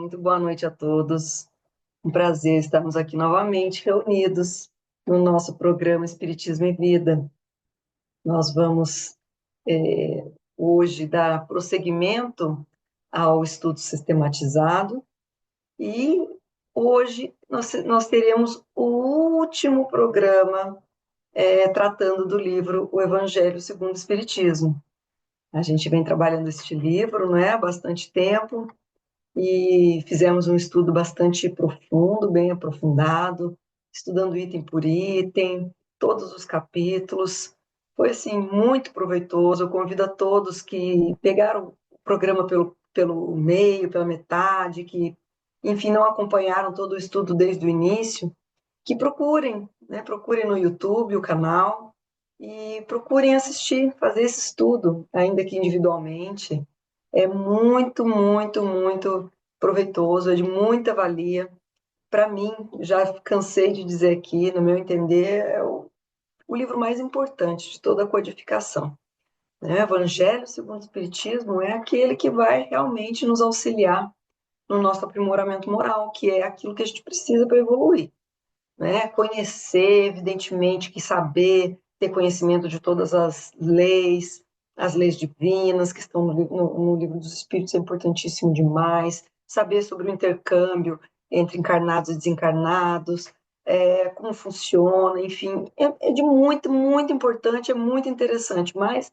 muito boa noite a todos. Um prazer estarmos aqui novamente reunidos no nosso programa Espiritismo e Vida. Nós vamos hoje dar prosseguimento ao estudo sistematizado e hoje nós teremos o último programa tratando do livro O Evangelho segundo o Espiritismo. A gente vem trabalhando este livro, não é, há bastante tempo, e fizemos um estudo bastante profundo, bem aprofundado, estudando item por item, todos os capítulos. Foi, assim, muito proveitoso. Eu convido a todos que pegaram o programa pelo meio, pela metade, que, enfim, não acompanharam todo o estudo desde o início, que procurem, né? Procurem no YouTube o canal e procurem assistir, fazer esse estudo, ainda que individualmente. É muito, muito, muito proveitoso, é de muita valia. Para mim, já cansei de dizer aqui, no meu entender, é o livro mais importante de toda a codificação. Né? Evangelho segundo o Espiritismo é aquele que vai realmente nos auxiliar no nosso aprimoramento moral, que é aquilo que a gente precisa para evoluir. Né? Conhecer, evidentemente, que saber, ter conhecimento de todas as leis divinas que estão no livro dos Espíritos é importantíssimo demais. Saber sobre o intercâmbio entre encarnados e desencarnados, como funciona, enfim, é de muito, muito importante, é muito interessante, mas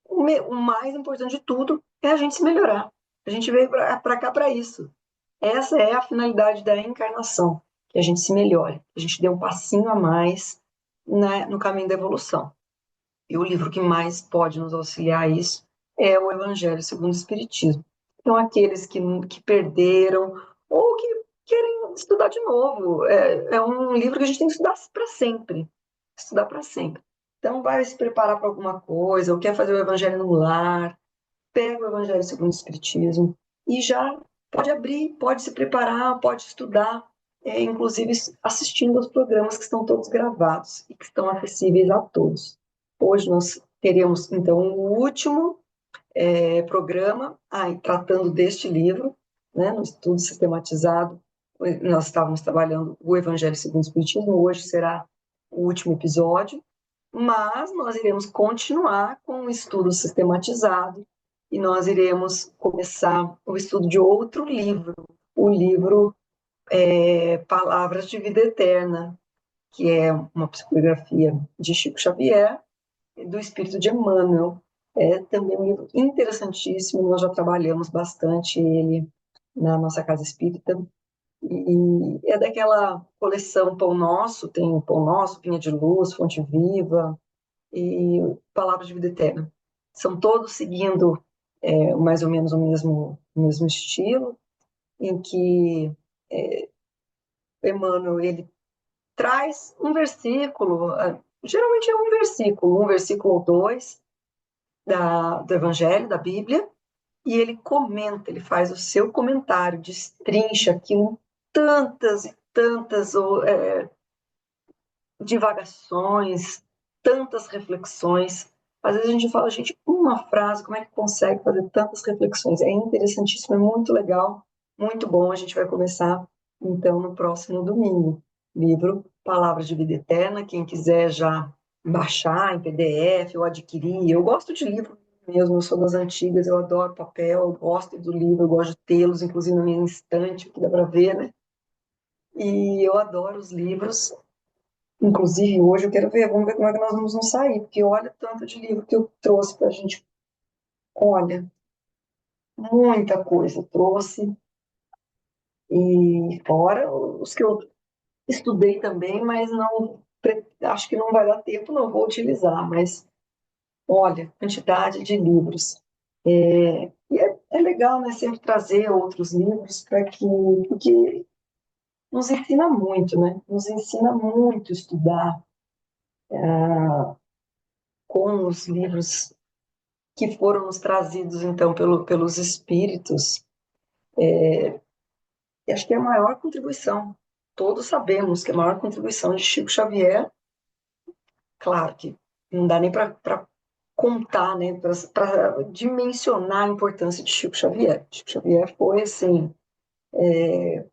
o mais importante de tudo é a gente se melhorar. A gente veio para cá para isso. Essa é a finalidade da encarnação, que a gente se melhore, que a gente dê um passinho a mais no caminho da evolução. E o livro que mais pode nos auxiliar a isso é o Evangelho segundo o Espiritismo. Então, aqueles que perderam ou que querem estudar de novo, é um livro que a gente tem que estudar para sempre. Estudar para sempre. Então, vai se preparar para alguma coisa, ou quer fazer o Evangelho no lar, pega o Evangelho segundo o Espiritismo e já pode abrir, pode se preparar, pode estudar, inclusive assistindo aos programas que estão todos gravados e que estão acessíveis a todos. Hoje nós teremos, então, o último programa tratando deste livro, né, no estudo sistematizado. Nós estávamos trabalhando o Evangelho segundo o Espiritismo, hoje será o último episódio, mas nós iremos continuar com o estudo sistematizado e nós iremos começar o estudo de outro livro, o livro Palavras de Vida Eterna, que é uma psicografia de Chico Xavier e do Espírito de Emmanuel. É também um livro interessantíssimo, nós já trabalhamos bastante ele na nossa casa espírita, e é daquela coleção Pão Nosso, tem o Pão Nosso, Vinha de Luz, Fonte Viva, e Palavras de Vida Eterna. São todos seguindo mais ou menos o mesmo estilo, em que Emmanuel ele traz um versículo, geralmente é um versículo ou dois do Evangelho, da Bíblia, e ele comenta, ele faz o seu comentário, destrincha aquilo em tantas e tantas divagações, tantas reflexões. Às vezes a gente fala, gente, uma frase, como é que consegue fazer tantas reflexões? É interessantíssimo, é muito legal, muito bom. A gente vai começar, então, no próximo domingo. Livro Palavras de Vida Eterna, quem quiser já baixar em PDF ou adquirir. Eu gosto de livro mesmo, eu sou das antigas, eu adoro papel, eu gosto do livro, eu gosto de tê-los, inclusive na minha estante, que dá para ver, né? E eu adoro os livros. Inclusive, hoje eu quero ver, vamos ver como é que nós vamos nos sair, porque olha tanto de livro que eu trouxe para a gente. Olha, muita coisa eu trouxe, e fora os que eu estudei também, mas não acho que não vai dar tempo, não vou utilizar, mas olha, quantidade de livros. E é legal, né, sempre trazer outros livros porque nos ensina muito, né? Nos ensina muito estudar com os livros que foram nos trazidos, então, pelos espíritos. E acho que é a maior contribuição. Todos sabemos que a maior contribuição de Chico Xavier, claro que não dá nem para contar, né, para dimensionar a importância de Chico Xavier. Chico Xavier foi, assim,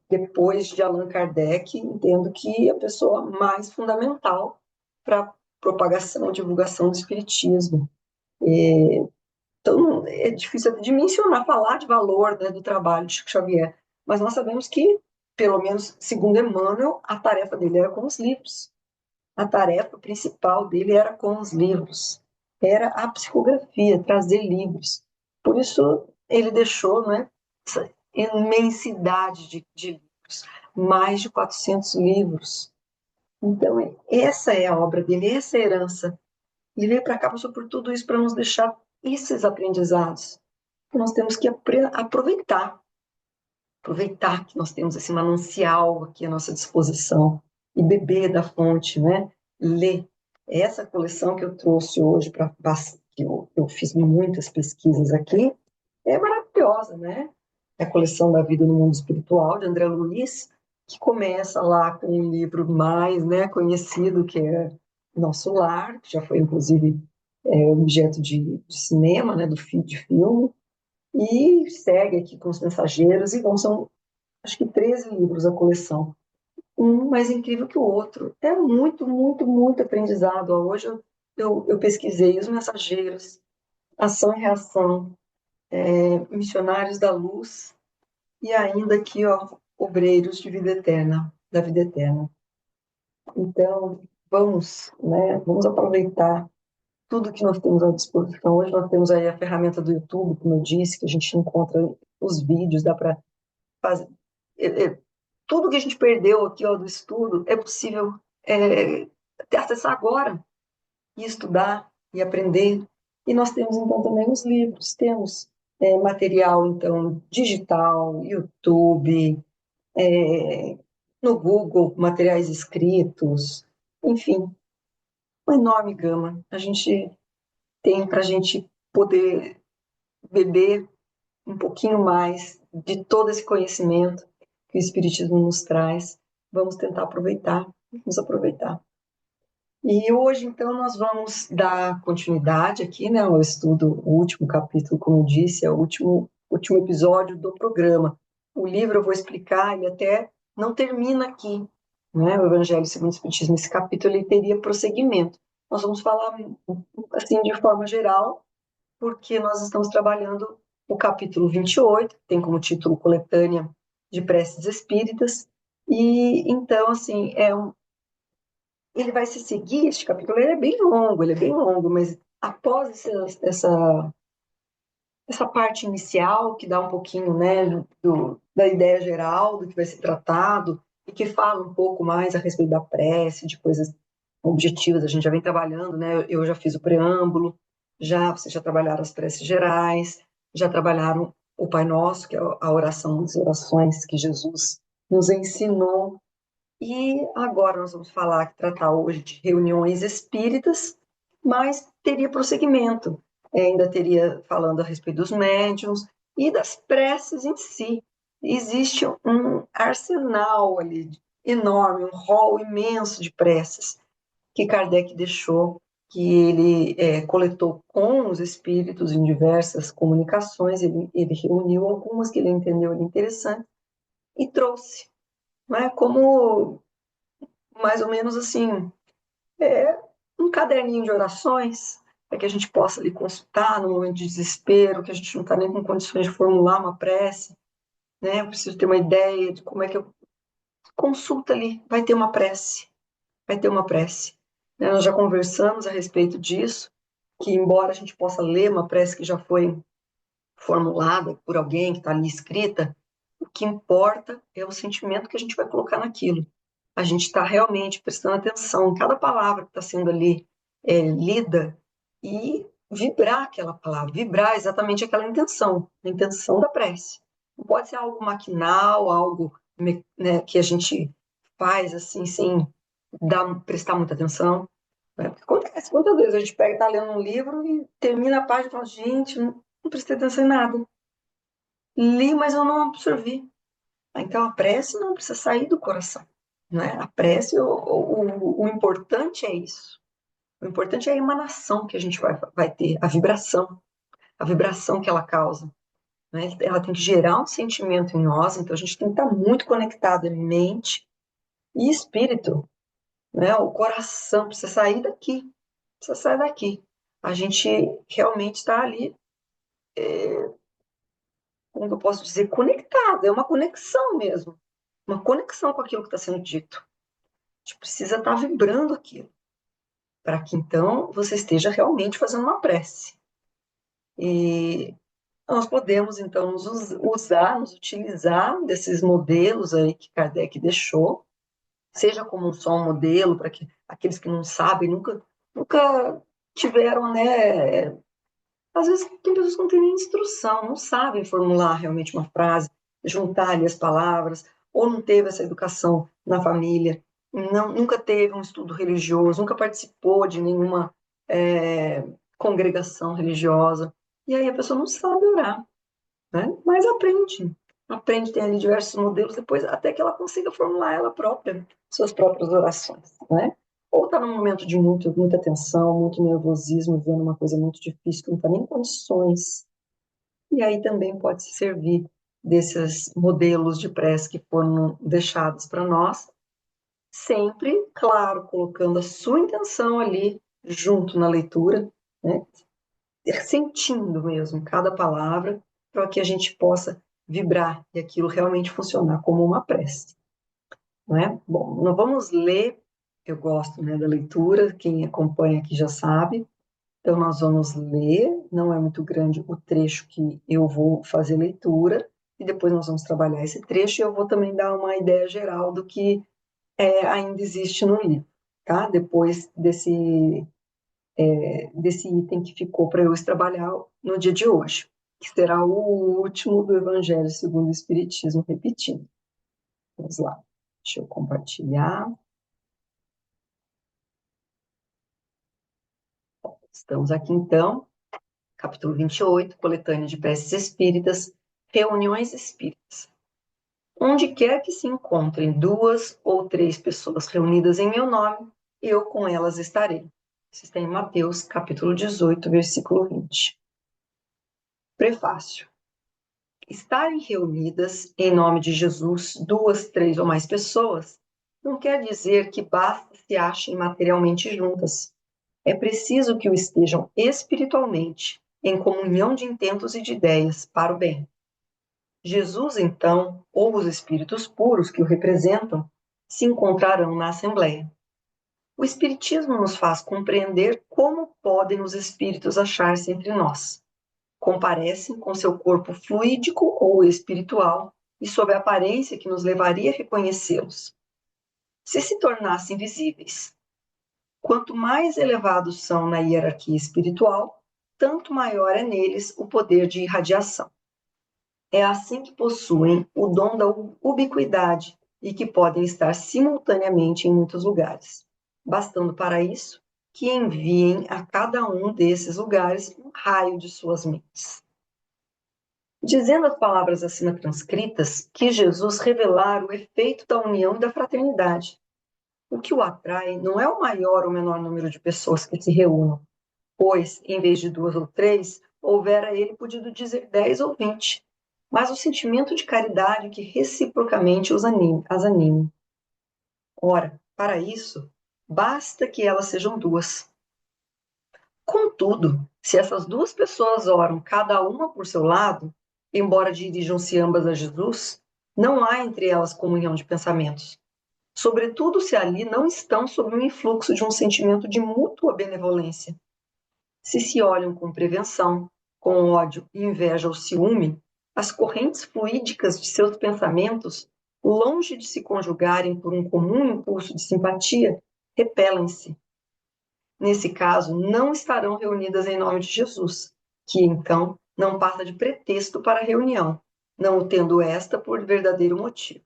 Depois de Allan Kardec, entendo que a pessoa mais fundamental para a propagação e divulgação do espiritismo. Então, é difícil de mencionar, falar de valor, né, do trabalho de Chico Xavier, mas nós sabemos que, pelo menos segundo Emmanuel, a tarefa dele era com os livros. A tarefa principal dele era com os livros, era a psicografia, trazer livros. Por isso ele deixou, né, essa imensidade de livros, mais de 400 livros. Então, essa é a obra dele, essa é a herança. Ele veio para cá, passou por tudo isso para nos deixar esses aprendizados. Nós temos que aproveitar que nós temos esse manancial aqui à nossa disposição e beber da fonte, né? Ler. Essa coleção que eu trouxe hoje, que eu fiz muitas pesquisas aqui, é maravilhosa, né? É a coleção da Vida no Mundo Espiritual, de André Luiz, que começa lá com um livro mais, né, conhecido, que é Nosso Lar, que já foi, inclusive, objeto de cinema, né, de filme, e segue aqui com os mensageiros, e são, acho que 13 livros a coleção, um mais incrível que o outro. É muito, muito, muito aprendizado. Hoje eu pesquisei os mensageiros, ação e reação, missionários da luz, e ainda aqui, ó, obreiros de vida eterna, da vida eterna. Então, vamos aproveitar tudo que nós temos à disposição. Hoje nós temos aí a ferramenta do YouTube, como eu disse, que a gente encontra os vídeos, dá para fazer. Tudo que a gente perdeu aqui, ó, do estudo é possível acessar agora e estudar e aprender. E nós temos então também os livros, temos material então digital, YouTube, no Google, materiais escritos, enfim, uma enorme gama. A gente tem para a gente poder beber um pouquinho mais de todo esse conhecimento que o Espiritismo nos traz. Vamos tentar aproveitar, vamos aproveitar. E hoje, então, nós vamos dar continuidade aqui, né, ao estudo, o último capítulo, como eu disse, é o último episódio do programa. O livro eu vou explicar, ele até não termina aqui, né, o Evangelho segundo o Espiritismo, esse capítulo ele teria prosseguimento. Nós vamos falar, assim, de forma geral, porque nós estamos trabalhando o capítulo 28, que tem como título Coletânea de Preces Espíritas, e então, assim, ele vai se seguir, este capítulo ele é bem longo, mas após essa parte inicial, que dá um pouquinho, né, da ideia geral do que vai ser tratado, e que fala um pouco mais a respeito da prece, de coisas objetivas, a gente já vem trabalhando, né, eu já fiz o preâmbulo, vocês já trabalharam as preces gerais, já trabalharam o Pai Nosso, que é a oração das orações que Jesus nos ensinou. E agora nós vamos tratar hoje de reuniões espíritas, mas teria prosseguimento. Ainda teria falando a respeito dos médiuns e das preces em si. Existe um arsenal ali enorme, um rol imenso de preces que Kardec deixou, que ele coletou com os espíritos em diversas comunicações, ele reuniu algumas que ele entendeu interessantes e trouxe, não é? Como mais ou menos assim, um caderninho de orações, para que a gente possa ali consultar no momento de desespero, que a gente não está nem com condições de formular uma prece, né? Eu preciso ter uma ideia de como é que eu consulta ali, vai ter uma prece, vai ter uma prece. Né? Nós já conversamos a respeito disso, que embora a gente possa ler uma prece que já foi formulada por alguém que está ali escrita, o que importa é o sentimento que a gente vai colocar naquilo. A gente está realmente prestando atenção em cada palavra que está sendo ali lida e vibrar aquela palavra, vibrar exatamente aquela intenção, a intenção da prece. Não pode ser algo maquinal, algo, né, que a gente faz assim sem prestar muita atenção. Né? Acontece quantas vezes a gente pega, está lendo um livro e termina a página e fala, gente, não prestei atenção em nada. Li, mas eu não absorvi. Então a prece não precisa sair do coração. Né? A prece, o importante é isso. O importante é a emanação que a gente vai ter, a vibração que ela causa. né? Ela tem que gerar um sentimento em nós, então a gente tem que estar muito conectado em mente e espírito, né? O coração precisa sair daqui, precisa sair daqui. A gente realmente está ali, como eu posso dizer, conectado, é uma conexão mesmo, uma conexão com aquilo que está sendo dito. A gente precisa estar vibrando aquilo, para que então você esteja realmente fazendo uma prece. E nós podemos então nos utilizar desses modelos aí que Kardec deixou, seja como só um modelo para que aqueles que não sabem, nunca tiveram, né? Às vezes tem pessoas que não têm nem instrução, não sabem formular realmente uma frase, juntar ali as palavras, ou não teve essa educação na família, nunca teve um estudo religioso, nunca participou de nenhuma congregação religiosa, e aí a pessoa não sabe orar, né? Mas aprende, tem ali diversos modelos, depois até que ela consiga formular ela própria, suas próprias orações, né? Ou está num momento de muita tensão, muito nervosismo, vendo uma coisa muito difícil, que não está nem em condições. E aí também pode se servir desses modelos de prece que foram deixados para nós, sempre, claro, colocando a sua intenção ali junto na leitura, né? Sentindo mesmo cada palavra, para que a gente possa vibrar e aquilo realmente funcionar como uma prece, não é? Bom, nós vamos ler, eu gosto, né, da leitura, quem acompanha aqui já sabe, então nós vamos ler, não é muito grande o trecho que eu vou fazer leitura, e depois nós vamos trabalhar esse trecho, e eu vou também dar uma ideia geral do que ainda existe no livro, tá? Depois desse item que ficou para eu trabalhar no dia de hoje, que será o último do Evangelho segundo o Espiritismo, repetindo. Vamos lá, deixa eu compartilhar. Estamos aqui então, capítulo 28, coletânea de preces espíritas, reuniões espíritas. Onde quer que se encontrem 2 ou 3 pessoas reunidas em meu nome, eu com elas estarei. Isso está em Mateus, capítulo 18, versículo 20. Prefácio. Estarem reunidas em nome de Jesus 2, 3 ou mais pessoas não quer dizer que basta se achem materialmente juntas. É preciso que o estejam espiritualmente, em comunhão de intentos e de ideias para o bem. Jesus, então, ou os espíritos puros que o representam, se encontrarão na Assembleia. O Espiritismo nos faz compreender como podem os espíritos achar-se entre nós. Comparecem com seu corpo fluídico ou espiritual e sob a aparência que nos levaria a reconhecê-los. Se tornassem visíveis. Quanto mais elevados são na hierarquia espiritual, tanto maior é neles o poder de irradiação. É assim que possuem o dom da ubiquidade e que podem estar simultaneamente em muitos lugares, bastando para isso que enviem a cada um desses lugares um raio de suas mentes. Dizendo as palavras acima transcritas, que Jesus revelara o efeito da união e da fraternidade. O que o atrai não é o maior ou menor número de pessoas que se reúnam, pois, em vez de 2 ou 3, houvera ele podido dizer 10 ou 20, mas o sentimento de caridade que reciprocamente as anime. Ora, para isso, basta que elas sejam 2. Contudo, se essas 2 pessoas oram cada uma por seu lado, embora dirijam-se ambas a Jesus, não há entre elas comunhão de pensamentos. Sobretudo se ali não estão sob o influxo de um sentimento de mútua benevolência. Se olham com prevenção, com ódio, inveja ou ciúme, as correntes fluídicas de seus pensamentos, longe de se conjugarem por um comum impulso de simpatia, repelem-se. Nesse caso, não estarão reunidas em nome de Jesus, que então não passa de pretexto para a reunião, não o tendo esta por verdadeiro motivo.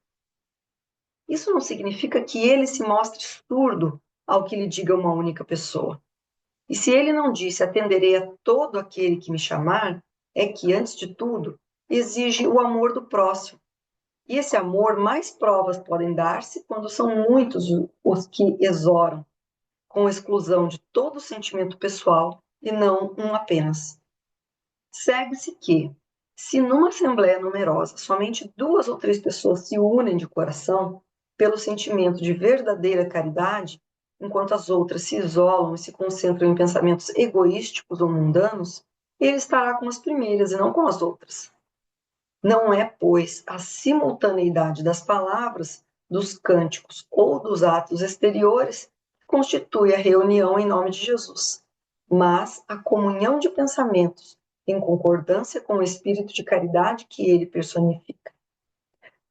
Isso não significa que ele se mostre surdo ao que lhe diga uma única pessoa. E se ele não disse atenderei a todo aquele que me chamar, é que, antes de tudo, exige o amor do próximo. E esse amor, mais provas podem dar-se quando são muitos os que exoram, com exclusão de todo sentimento pessoal e não um apenas. Segue-se que, Se numa assembleia numerosa somente 2 ou 3 pessoas se unem de coração pelo sentimento de verdadeira caridade, enquanto as outras se isolam e se concentram em pensamentos egoísticos ou mundanos, ele estará com as primeiras e não com as outras. Não é, pois, a simultaneidade das palavras, dos cânticos ou dos atos exteriores que constitui a reunião em nome de Jesus, mas a comunhão de pensamentos em concordância com o espírito de caridade que ele personifica.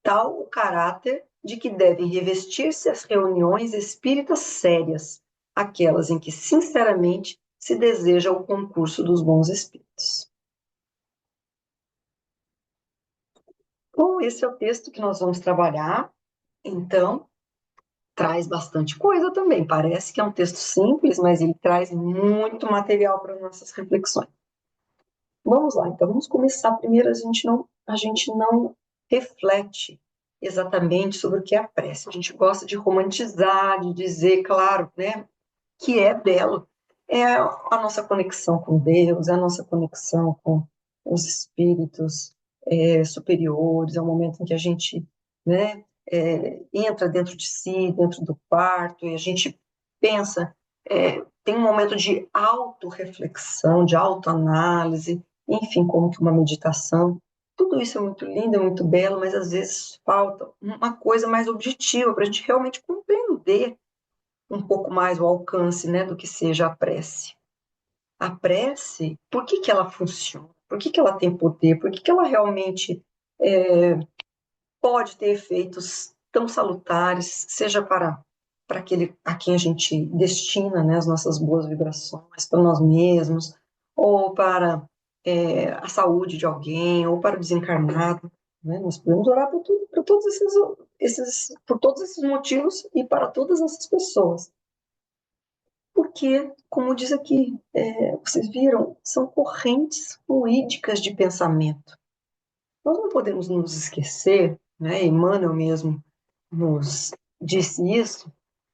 Tal o caráter de que devem revestir-se as reuniões espíritas sérias, aquelas em que sinceramente se deseja o concurso dos bons espíritos. Bom, esse é o texto que nós vamos trabalhar, então traz bastante coisa também. Parece que é um texto simples, mas ele traz muito material para nossas reflexões. Vamos lá, então vamos começar. Primeiro, a gente não reflete exatamente sobre o que é a prece. A gente gosta de romantizar, de dizer, claro, né, que é belo. É a nossa conexão com Deus, é a nossa conexão com os espíritos superiores, é o momento em que a gente, né, entra dentro de si, dentro do quarto, e a gente pensa, tem um momento de autorreflexão, de autoanálise, enfim, como que uma meditação. Tudo isso é muito lindo, é muito belo, mas às vezes falta uma coisa mais objetiva para a gente realmente compreender um pouco mais o alcance, né, do que seja a prece. A prece, por que que ela funciona? Por que que ela tem poder? Por que que ela realmente pode ter efeitos tão salutares, seja para aquele a quem a gente destina, né, as nossas boas vibrações, para nós mesmos, ou para a saúde de alguém, ou para o desencarnado, né? Nós podemos orar por todos por todos esses motivos e para todas essas pessoas. Porque, como diz aqui, vocês viram, são correntes fluídicas de pensamento. Nós não podemos nos esquecer, né? Emmanuel mesmo nos disse isso,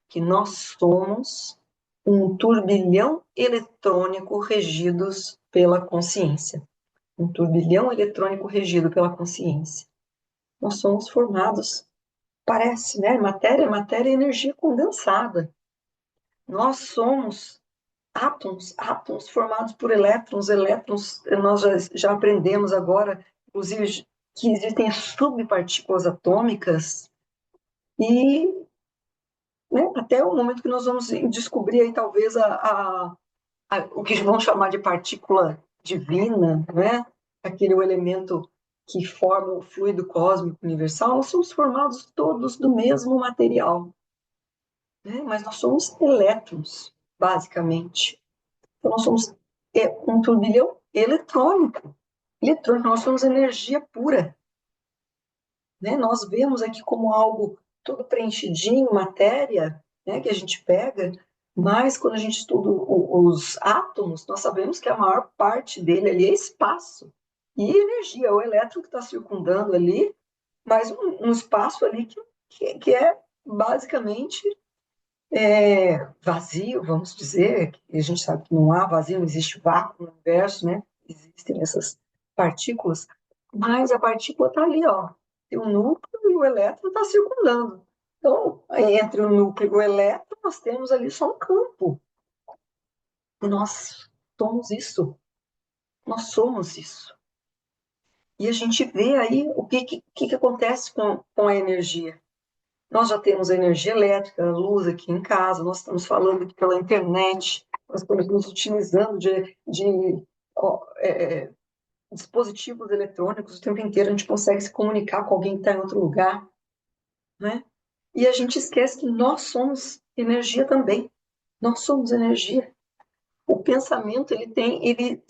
que nós somos um turbilhão eletrônico regidos pela consciência. Um turbilhão eletrônico regido pela consciência. Nós somos formados, parece, né? Matéria e energia condensada. Nós somos átomos formados por elétrons, nós já aprendemos agora, inclusive, que existem subpartículas atômicas, e né, até o momento que nós vamos descobrir aí, talvez, o que vão chamar de partícula divina, né? Aquele elemento que forma o fluido cósmico universal, nós somos formados todos do mesmo material, né? Mas nós somos elétrons, basicamente. Então, nós somos um turbilhão eletrônico. Nós somos energia pura. Né? Nós vemos aqui como algo tudo preenchidinho, matéria, né, que a gente pega, mas quando a gente estuda os átomos, nós sabemos que a maior parte dele ali é espaço e energia, o elétron que está circundando ali, mas um espaço ali que é basicamente vazio, vamos dizer, a gente sabe que não há vazio, não existe vácuo no universo, né? Existem essas partículas, mas a partícula está ali, ó, tem o núcleo e o elétron está circundando. Então, entre o núcleo e o elétron, nós temos ali só um campo. E nós somos isso. Nós somos isso. E a gente vê aí o que acontece com a energia. Nós já temos a energia elétrica, a luz aqui em casa, nós estamos falando aqui pela internet, nós estamos nos utilizando de dispositivos eletrônicos o tempo inteiro, a gente consegue se comunicar com alguém que está em outro lugar, né? E a gente esquece que nós somos energia também, nós somos energia. O pensamento, ele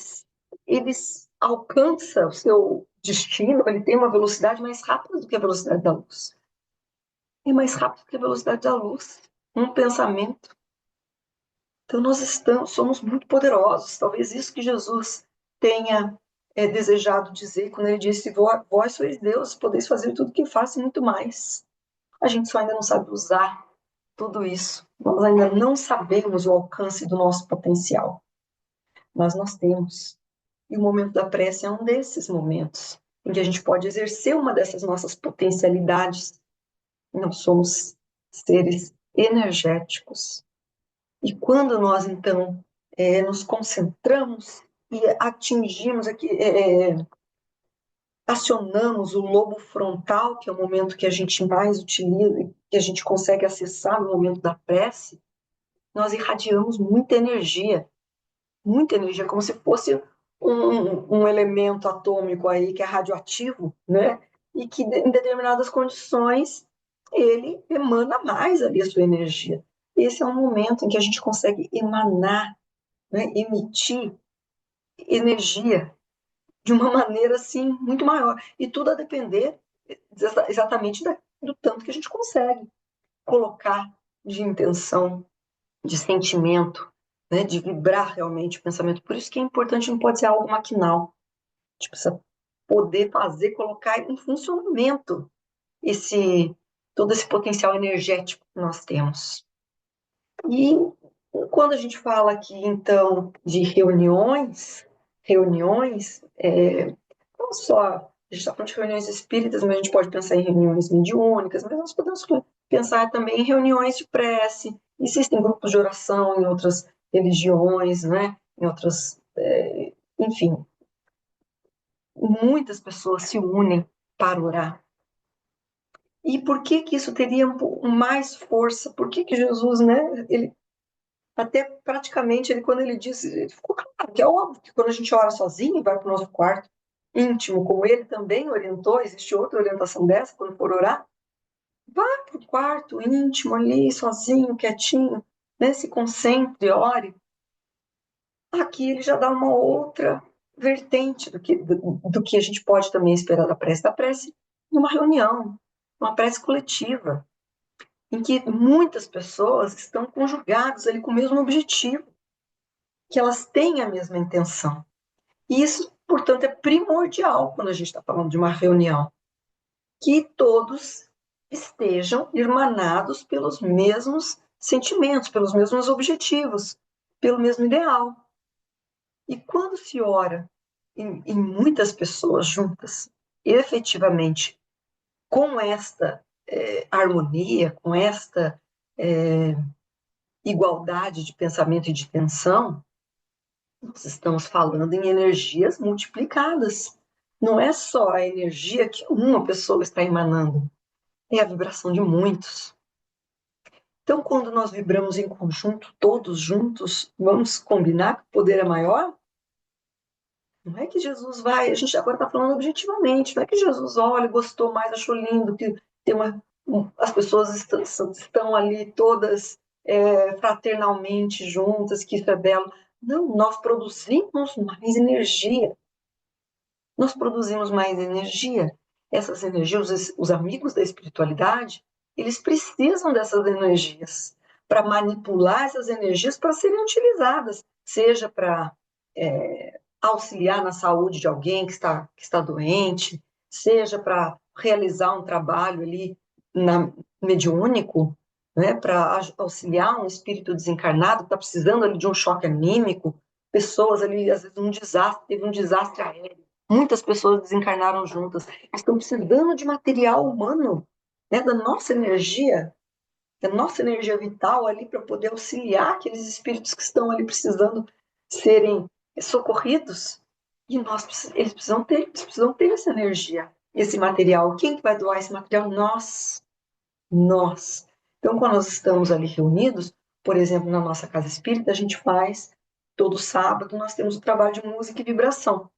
alcança o seu destino, ele tem uma velocidade mais rápida do que a velocidade da luz. É mais rápido que a velocidade da luz. Um pensamento. Então nós somos muito poderosos. Talvez isso que Jesus tenha desejado dizer quando ele disse: vós sois Deus, podeis fazer tudo o que faço e muito mais. A gente só ainda não sabe usar tudo isso. Nós ainda não sabemos o alcance do nosso potencial. Mas nós temos. E o momento da prece é um desses momentos em que a gente pode exercer uma dessas nossas potencialidades. Nós somos seres energéticos. E quando nós, então, nos concentramos e atingimos aqui, acionamos o lobo frontal, que é o momento que a gente mais utiliza, que a gente consegue acessar no momento da prece, nós irradiamos muita energia, como se fosse um elemento atômico aí que é radioativo, né? E que em determinadas condições ele emana mais ali a sua energia. Esse é um momento em que a gente consegue emanar, né, emitir energia de uma maneira assim muito maior. E tudo a depender exatamente do tanto que a gente consegue colocar de intenção, de sentimento, né, de vibrar realmente o pensamento. Por isso que é importante, não pode ser algo maquinal. A gente precisa poder fazer, colocar em funcionamento esse todo esse potencial energético que nós temos. E quando a gente fala aqui, então, de reuniões, não só, a gente está falando de reuniões espíritas, mas a gente pode pensar em reuniões mediúnicas, mas nós podemos pensar também em reuniões de prece. Existem grupos de oração em outras religiões, né? Em outras, enfim, muitas pessoas se unem para orar. E por que que isso teria mais força? Por que que Jesus, né? Ele até praticamente, quando ele disse, ele ficou claro que é óbvio que quando a gente ora sozinho, vai para o nosso quarto íntimo, como ele também orientou, existe outra orientação dessa, quando for orar, vá para o quarto íntimo ali, sozinho, quietinho, né? Se concentre, ore. Aqui ele já dá uma outra vertente do que a gente pode também esperar da prece numa reunião, uma prece coletiva, em que muitas pessoas estão conjugadas ali com o mesmo objetivo, que elas têm a mesma intenção. E isso, portanto, é primordial quando a gente está falando de uma reunião, que todos estejam irmanados pelos mesmos sentimentos, pelos mesmos objetivos, pelo mesmo ideal. E quando se ora em muitas pessoas juntas, efetivamente, com esta harmonia, com esta igualdade de pensamento e de intenção, nós estamos falando em energias multiplicadas. Não é só a energia que uma pessoa está emanando, é a vibração de muitos. Então, quando nós vibramos em conjunto, todos juntos, vamos combinar que o poder é maior? Não é que Jesus vai, a gente agora está falando objetivamente, não é que Jesus olha, gostou mais, achou lindo, que tem as pessoas estão ali todas fraternalmente juntas, que isso é belo. Não, nós produzimos mais energia. Nós produzimos mais energia. Essas energias, os amigos da espiritualidade, eles precisam dessas energias para manipular essas energias para serem utilizadas, seja para auxiliar na saúde de alguém que está doente, seja para realizar um trabalho ali mediúnico, né, para auxiliar um espírito desencarnado que está precisando ali de um choque anímico, pessoas ali, às vezes, teve um desastre aéreo, muitas pessoas desencarnaram juntas, estão precisando de material humano, né, da nossa energia vital ali para poder auxiliar aqueles espíritos que estão ali precisando serem socorridos. E eles precisam ter essa energia, esse material. Quem que vai doar esse material? Nós. Então, quando nós estamos ali reunidos, por exemplo, na nossa casa espírita, a gente faz, todo sábado, nós temos o trabalho de música e vibração.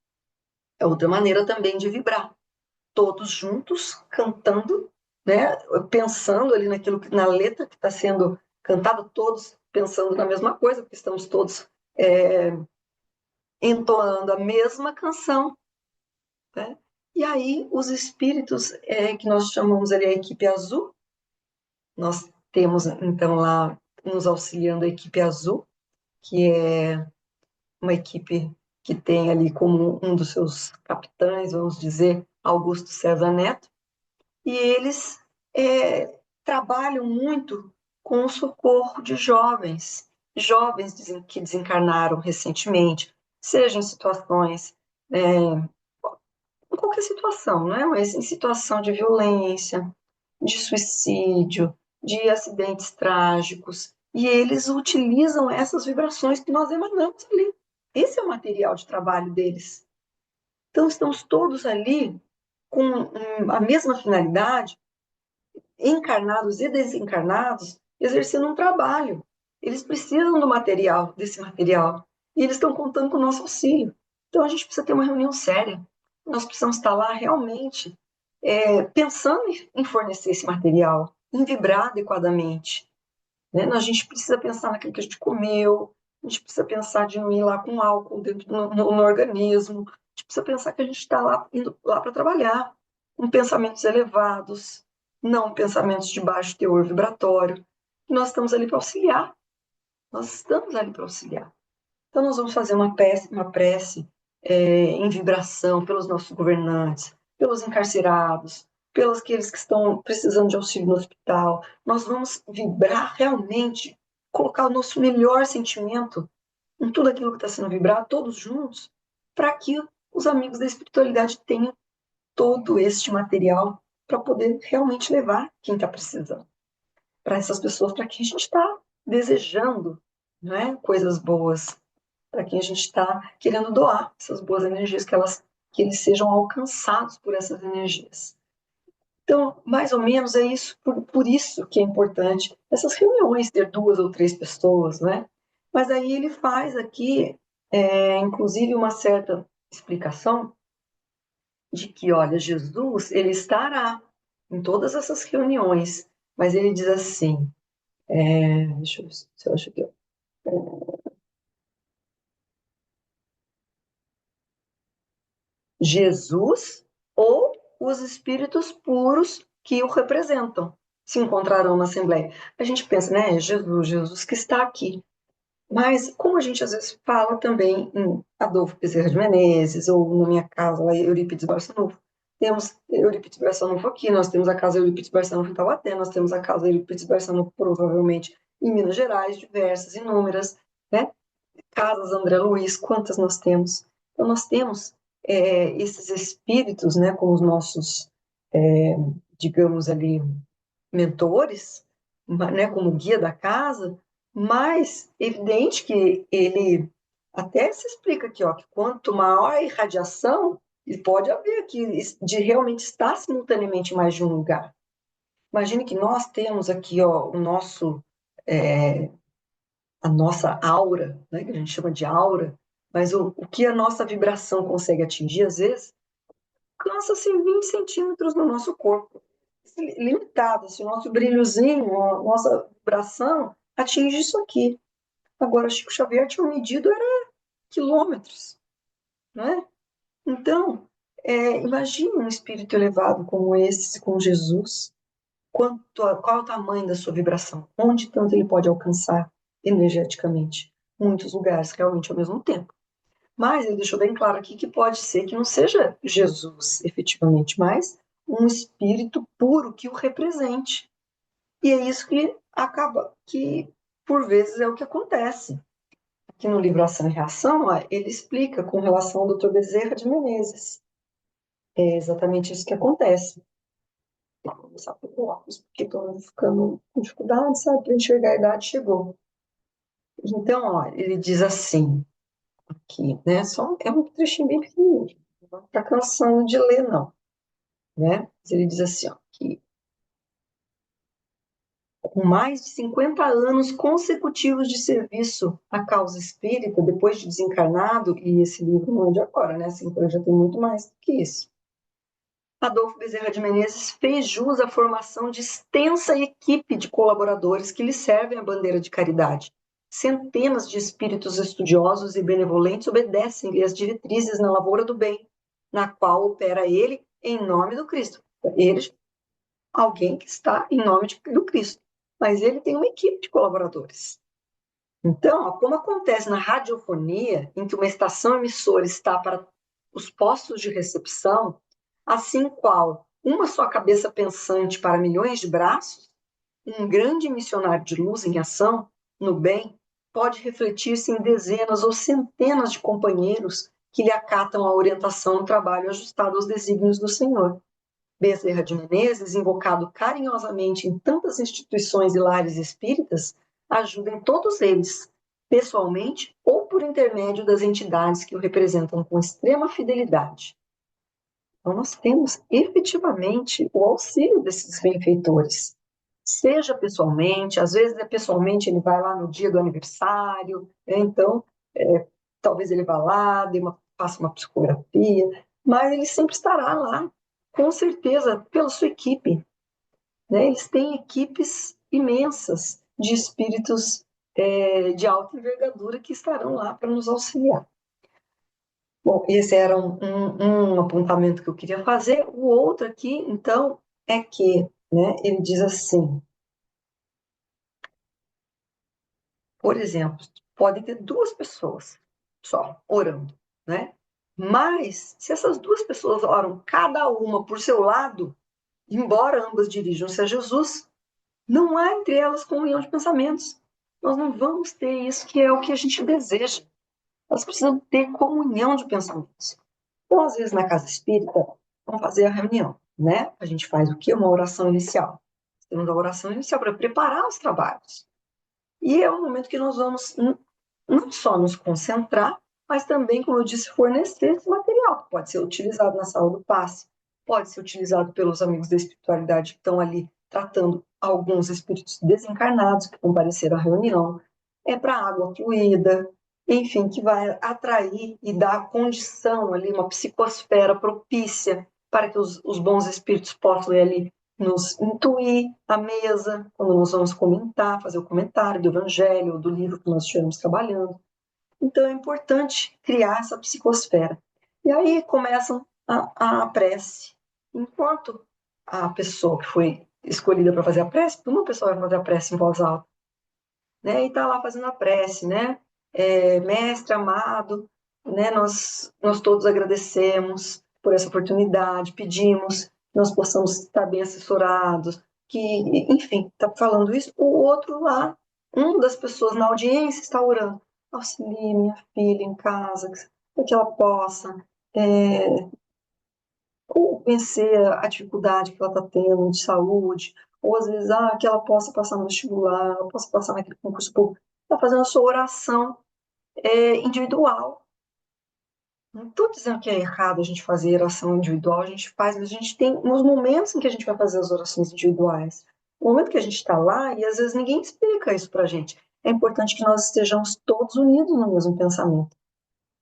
É outra maneira também de vibrar. Todos juntos, cantando, né? Pensando ali na letra que está sendo cantada, todos pensando na mesma coisa, porque estamos todos entoando a mesma canção, né? E aí os espíritos que nós chamamos ali a equipe azul, nós temos então lá nos auxiliando a equipe azul, que é uma equipe que tem ali como um dos seus capitães, vamos dizer, Augusto César Neto, e eles trabalham muito com o socorro de jovens que desencarnaram recentemente, seja em situações em qualquer situação, né? Mas em situação de violência, de suicídio, de acidentes trágicos, e eles utilizam essas vibrações que nós emanamos ali. Esse é o material de trabalho deles. Então, estamos todos ali com a mesma finalidade, encarnados e desencarnados, exercendo um trabalho. Eles precisam do material, desse material, e eles estão contando com o nosso auxílio. Então, a gente precisa ter uma reunião séria. Nós precisamos estar lá realmente pensando em fornecer esse material, em vibrar adequadamente. Né? A gente precisa pensar naquilo que a gente comeu, a gente precisa pensar de não ir lá com álcool dentro no organismo, a gente precisa pensar que a gente está lá, indo lá para trabalhar, com pensamentos elevados, não pensamentos de baixo teor vibratório. E nós estamos ali para auxiliar, nós estamos ali para auxiliar. Então, nós vamos fazer uma prece em vibração pelos nossos governantes, pelos encarcerados, pelos aqueles que estão precisando de auxílio no hospital. Nós vamos vibrar realmente, colocar o nosso melhor sentimento em tudo aquilo que está sendo vibrado, todos juntos, para que os amigos da espiritualidade tenham todo este material para poder realmente levar quem está precisando. Para essas pessoas, para quem a gente está desejando, né, coisas boas, para quem a gente está querendo doar essas boas energias, que eles sejam alcançados por essas energias. Então, mais ou menos é isso, por isso que é importante essas reuniões, ter 2 ou 3 pessoas, né? Mas aí ele faz aqui, inclusive, uma certa explicação de que, olha, Jesus, ele estará em todas essas reuniões, mas ele diz assim, deixa eu ver se eu acho que Jesus ou os espíritos puros que o representam se encontrarão na Assembleia. A gente pensa, né, Jesus que está aqui. Mas, como a gente às vezes fala também em Adolfo Bezerra de Menezes, ou na minha casa, lá, Eurípides Barçanufo, temos Eurípides Barçanufo aqui, nós temos a casa Eurípides Barçanufo em Taubaté, nós temos a casa Eurípides Barçanufo provavelmente em Minas Gerais, diversas, inúmeras, né? Casas André Luiz, quantas nós temos? Então, nós temos esses espíritos, né, como os nossos, digamos ali, mentores, né, como guia da casa, mas evidente que ele até se explica aqui, ó, que quanto maior a irradiação, ele pode haver aqui de realmente estar simultaneamente em mais de um lugar. Imagine que nós temos aqui, ó, é, a nossa aura, né, que a gente chama de aura, mas o que a nossa vibração consegue atingir, às vezes, alcança assim, 20 centímetros no nosso corpo. Limitado, assim, o nosso brilhozinho, a nossa vibração atinge isso aqui. Agora, Chico Xavier tinha medido era quilômetros, né? Então, imagine um espírito elevado como esse, com Jesus, qual é o tamanho da sua vibração? Onde tanto ele pode alcançar energeticamente? Muitos lugares, realmente, ao mesmo tempo. Mas ele deixou bem claro aqui que pode ser que não seja Jesus, efetivamente, mas um espírito puro que o represente. E é isso que acaba, que por vezes é o que acontece. Aqui no livro Ação e Reação, ó, ele explica com relação ao Dr. Bezerra de Menezes. É exatamente isso que acontece. Vou começar pelo óculos, porque estou ficando com dificuldade, sabe, para enxergar, a idade chegou. Então, ó, ele diz assim, aqui, né, é um trechinho bem pequenininho, não está cansando de ler, não, né? Mas ele diz assim, ó, que com mais de 50 anos consecutivos de serviço à causa espírita, depois de desencarnado, e esse livro não é de agora, né? Assim, já tem muito mais do que isso. Adolfo Bezerra de Menezes fez jus à formação de extensa equipe de colaboradores que lhe servem a bandeira de caridade. Centenas de espíritos estudiosos e benevolentes obedecem-lhe as diretrizes na lavoura do bem, na qual opera ele em nome do Cristo. Ele, alguém que está em nome do Cristo, mas ele tem uma equipe de colaboradores. Então, como acontece na radiofonia, em que uma estação emissora está para os postos de recepção, assim qual uma só cabeça pensante para milhões de braços, um grande missionário de luz em ação, no bem, pode refletir-se em dezenas ou centenas de companheiros que lhe acatam a orientação no trabalho ajustado aos desígnios do Senhor. Bezerra de Menezes, invocado carinhosamente em tantas instituições e lares espíritas, ajuda em todos eles, pessoalmente ou por intermédio das entidades que o representam com extrema fidelidade. Então, nós temos efetivamente o auxílio desses benfeitores, seja pessoalmente, às vezes pessoalmente ele vai lá no dia do aniversário, né? Então, talvez ele vá lá, faça uma psicografia, mas ele sempre estará lá, com certeza, pela sua equipe, né? Eles têm equipes imensas de espíritos de alta envergadura que estarão lá para nos auxiliar. Bom, esse era um apontamento que eu queria fazer. O outro aqui, então, é que, né, ele diz assim, por exemplo, podem ter duas pessoas só orando, né? Mas, se essas duas pessoas oram cada uma por seu lado, embora ambas dirijam-se a Jesus, não há entre elas comunhão de pensamentos. Nós não vamos ter isso, que é o que a gente deseja. Elas precisam ter comunhão de pensamentos. Então, às vezes, na casa espírita, vamos fazer a reunião, né? A gente faz o quê? Uma oração inicial. Temos a oração inicial para preparar os trabalhos. E é um momento que nós vamos não só nos concentrar, mas também, como eu disse, fornecer esse material, que pode ser utilizado na sala do passe, pode ser utilizado pelos amigos da espiritualidade que estão ali tratando alguns espíritos desencarnados que compareceram à reunião, é para água fluida, enfim, que vai atrair e dar condição ali, uma psicosfera propícia para que os bons espíritos possam ali nos intuir a mesa, quando nós vamos comentar, fazer o comentário do evangelho, do livro que nós estivermos trabalhando. Então é importante criar essa psicosfera. E aí começam a prece. Enquanto a pessoa que foi escolhida para fazer a prece, uma pessoa vai fazer a prece em voz alta, né? E está lá fazendo a prece, né? Mestre amado, né? Nós todos agradecemos por essa oportunidade, pedimos que nós possamos estar bem assessorados, que, enfim, está falando isso. O outro lá, uma das pessoas na audiência está orando, auxilie minha filha em casa, para que ela possa ou vencer a dificuldade que ela está tendo de saúde, ou às vezes que ela possa passar no vestibular, ela possa passar naquele concurso público. Está fazendo a sua oração individual. Não estou dizendo que é errado a gente fazer oração individual, a gente faz, mas a gente tem uns momentos em que a gente vai fazer as orações individuais. O momento que a gente está lá, e às vezes ninguém explica isso para a gente. É importante que nós estejamos todos unidos no mesmo pensamento.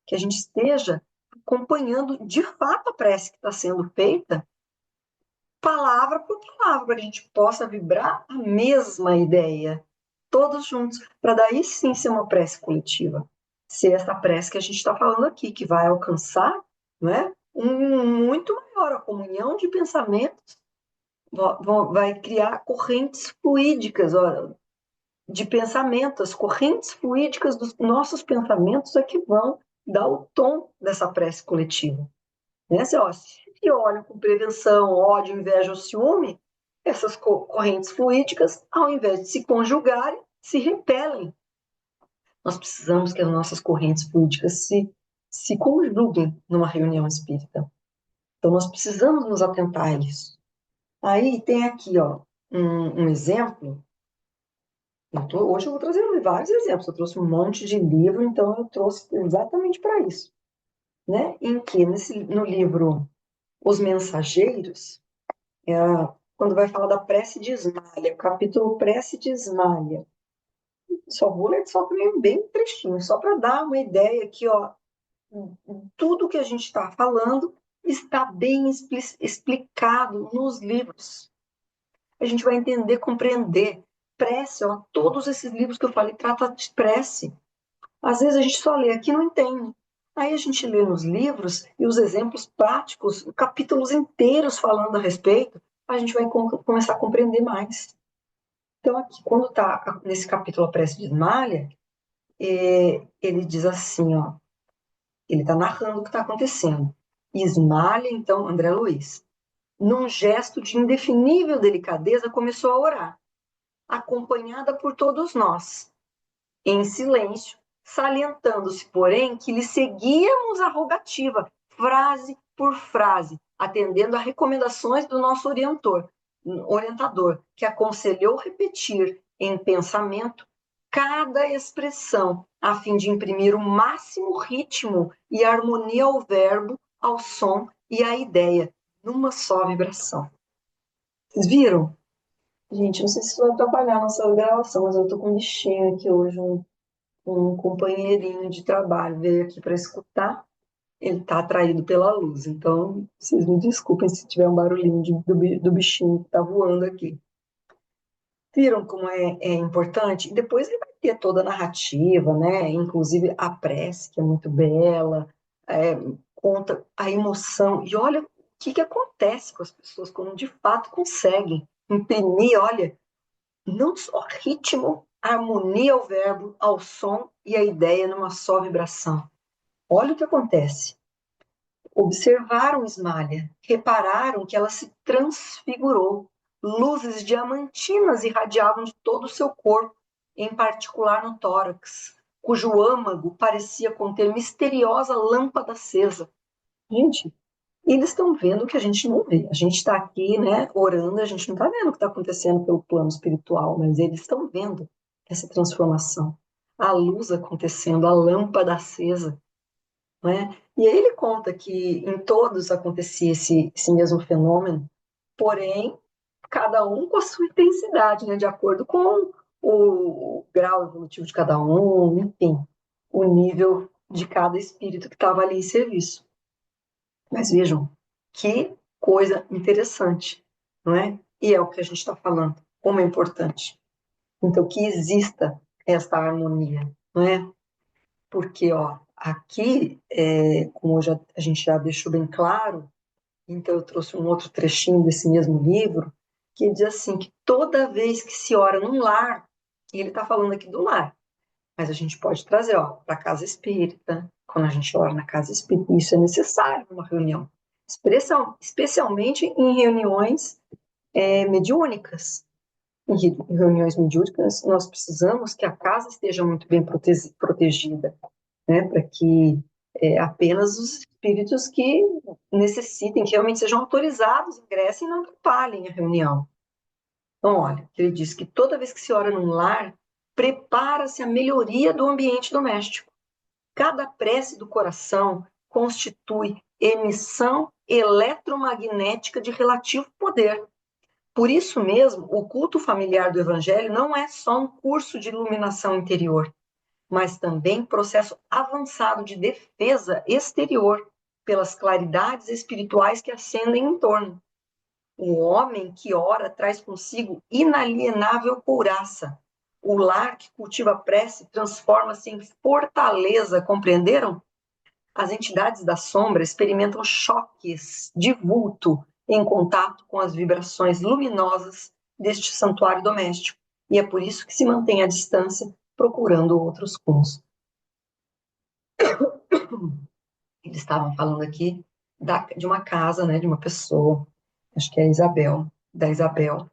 Que a gente esteja acompanhando de fato a prece que está sendo feita, palavra por palavra, para que a gente possa vibrar a mesma ideia, todos juntos, para daí sim ser uma prece coletiva. Ser essa prece que a gente está falando aqui, que vai alcançar, né, muito maior, a comunhão de pensamentos, vai criar correntes fluídicas de pensamento, as correntes fluídicas dos nossos pensamentos é que vão dar o tom dessa prece coletiva. Né? Se olham com prevenção, ódio, inveja ou ciúme, essas correntes fluídicas, ao invés de se conjugarem, se repelem. Nós precisamos que as nossas correntes fluídicas se conjuguem numa reunião espírita. Então, nós precisamos nos atentar a isso. Aí tem aqui um exemplo. Hoje eu vou trazer vários exemplos. Eu trouxe um monte de livro, então eu trouxe exatamente para isso. Né? Em que, no livro Os Mensageiros, quando vai falar da prece de Esmalha, o capítulo prece de Esmalha. Só vou ler só também bem trechinho, só para dar uma ideia aqui, tudo que a gente está falando está bem explicado nos livros. A gente vai entender, compreender. Prece, todos esses livros que eu falei tratam de prece. Às vezes a gente só lê aqui e não entende. Aí a gente lê nos livros e os exemplos práticos, capítulos inteiros falando a respeito, a gente vai começar a compreender mais. Então, aqui, quando está nesse capítulo A Prece de Esmalha, ele diz assim, ele está narrando o que está acontecendo. Esmalha, então, André Luiz, num gesto de indefinível delicadeza, começou a orar, acompanhada por todos nós, em silêncio, salientando-se, porém, que lhe seguíamos a rogativa, frase por frase, atendendo a recomendações do nosso orientador, que aconselhou repetir em pensamento cada expressão, a fim de imprimir o máximo ritmo e harmonia ao verbo, ao som e à ideia, numa só vibração. Vocês viram? Gente, não sei se isso vai atrapalhar a nossa gravação, mas eu tô com um bichinho aqui hoje, um companheirinho de trabalho, veio aqui para escutar. Ele está atraído pela luz, então vocês me desculpem se tiver um barulhinho do bichinho que está voando aqui. Viram como é importante? E depois ele vai ter toda a narrativa, né? Inclusive a prece, que é muito bela, conta a emoção. E olha o que acontece com as pessoas quando de fato conseguem imprimir, olha, não só ritmo, harmonia ao verbo, ao som e à ideia numa só vibração. Olha o que acontece. Observaram Ismália, repararam que ela se transfigurou. Luzes diamantinas irradiavam de todo o seu corpo, em particular no tórax, cujo âmago parecia conter misteriosa lâmpada acesa. Gente, eles estão vendo o que a gente não vê. A gente está aqui, né, orando, a gente não está vendo o que está acontecendo pelo plano espiritual, mas eles estão vendo essa transformação. A luz acontecendo, a lâmpada acesa. Né? E aí ele conta que em todos acontecia esse mesmo fenômeno, porém, cada um com a sua intensidade, né? De acordo com o grau evolutivo de cada um, enfim, o nível de cada espírito que estava ali em serviço. Mas vejam, que coisa interessante, não é? E é o que a gente está falando, como é importante. Então, que exista esta harmonia, não é? Porque, ó, aqui, como a gente já deixou bem claro, então eu trouxe um outro trechinho desse mesmo livro, que diz assim, que toda vez que se ora num lar, e ele está falando aqui do lar, mas a gente pode trazer, ó, para a casa espírita, quando a gente ora na casa espírita, isso é necessário numa reunião, especialmente em reuniões mediúnicas. Em reuniões mediúnicas, nós precisamos que a casa esteja muito bem protegida, né, para que apenas os espíritos que necessitem, que realmente sejam autorizados, ingressem e não atrapalhem a reunião. Então, olha, ele diz que toda vez que se ora num lar, prepara-se a melhoria do ambiente doméstico. Cada prece do coração constitui emissão eletromagnética de relativo poder. Por isso mesmo, o culto familiar do Evangelho não é só um curso de iluminação interior, mas também processo avançado de defesa exterior pelas claridades espirituais que ascendem em torno. O homem que ora traz consigo inalienável couraça. O lar que cultiva a prece transforma-se em fortaleza, compreenderam? As entidades da sombra experimentam choques de vulto em contato com as vibrações luminosas deste santuário doméstico, e é por isso que se mantém à distância, procurando outros cunhos. Eles estavam falando aqui de uma casa, né, de uma pessoa, acho que é a Isabel, da Isabel,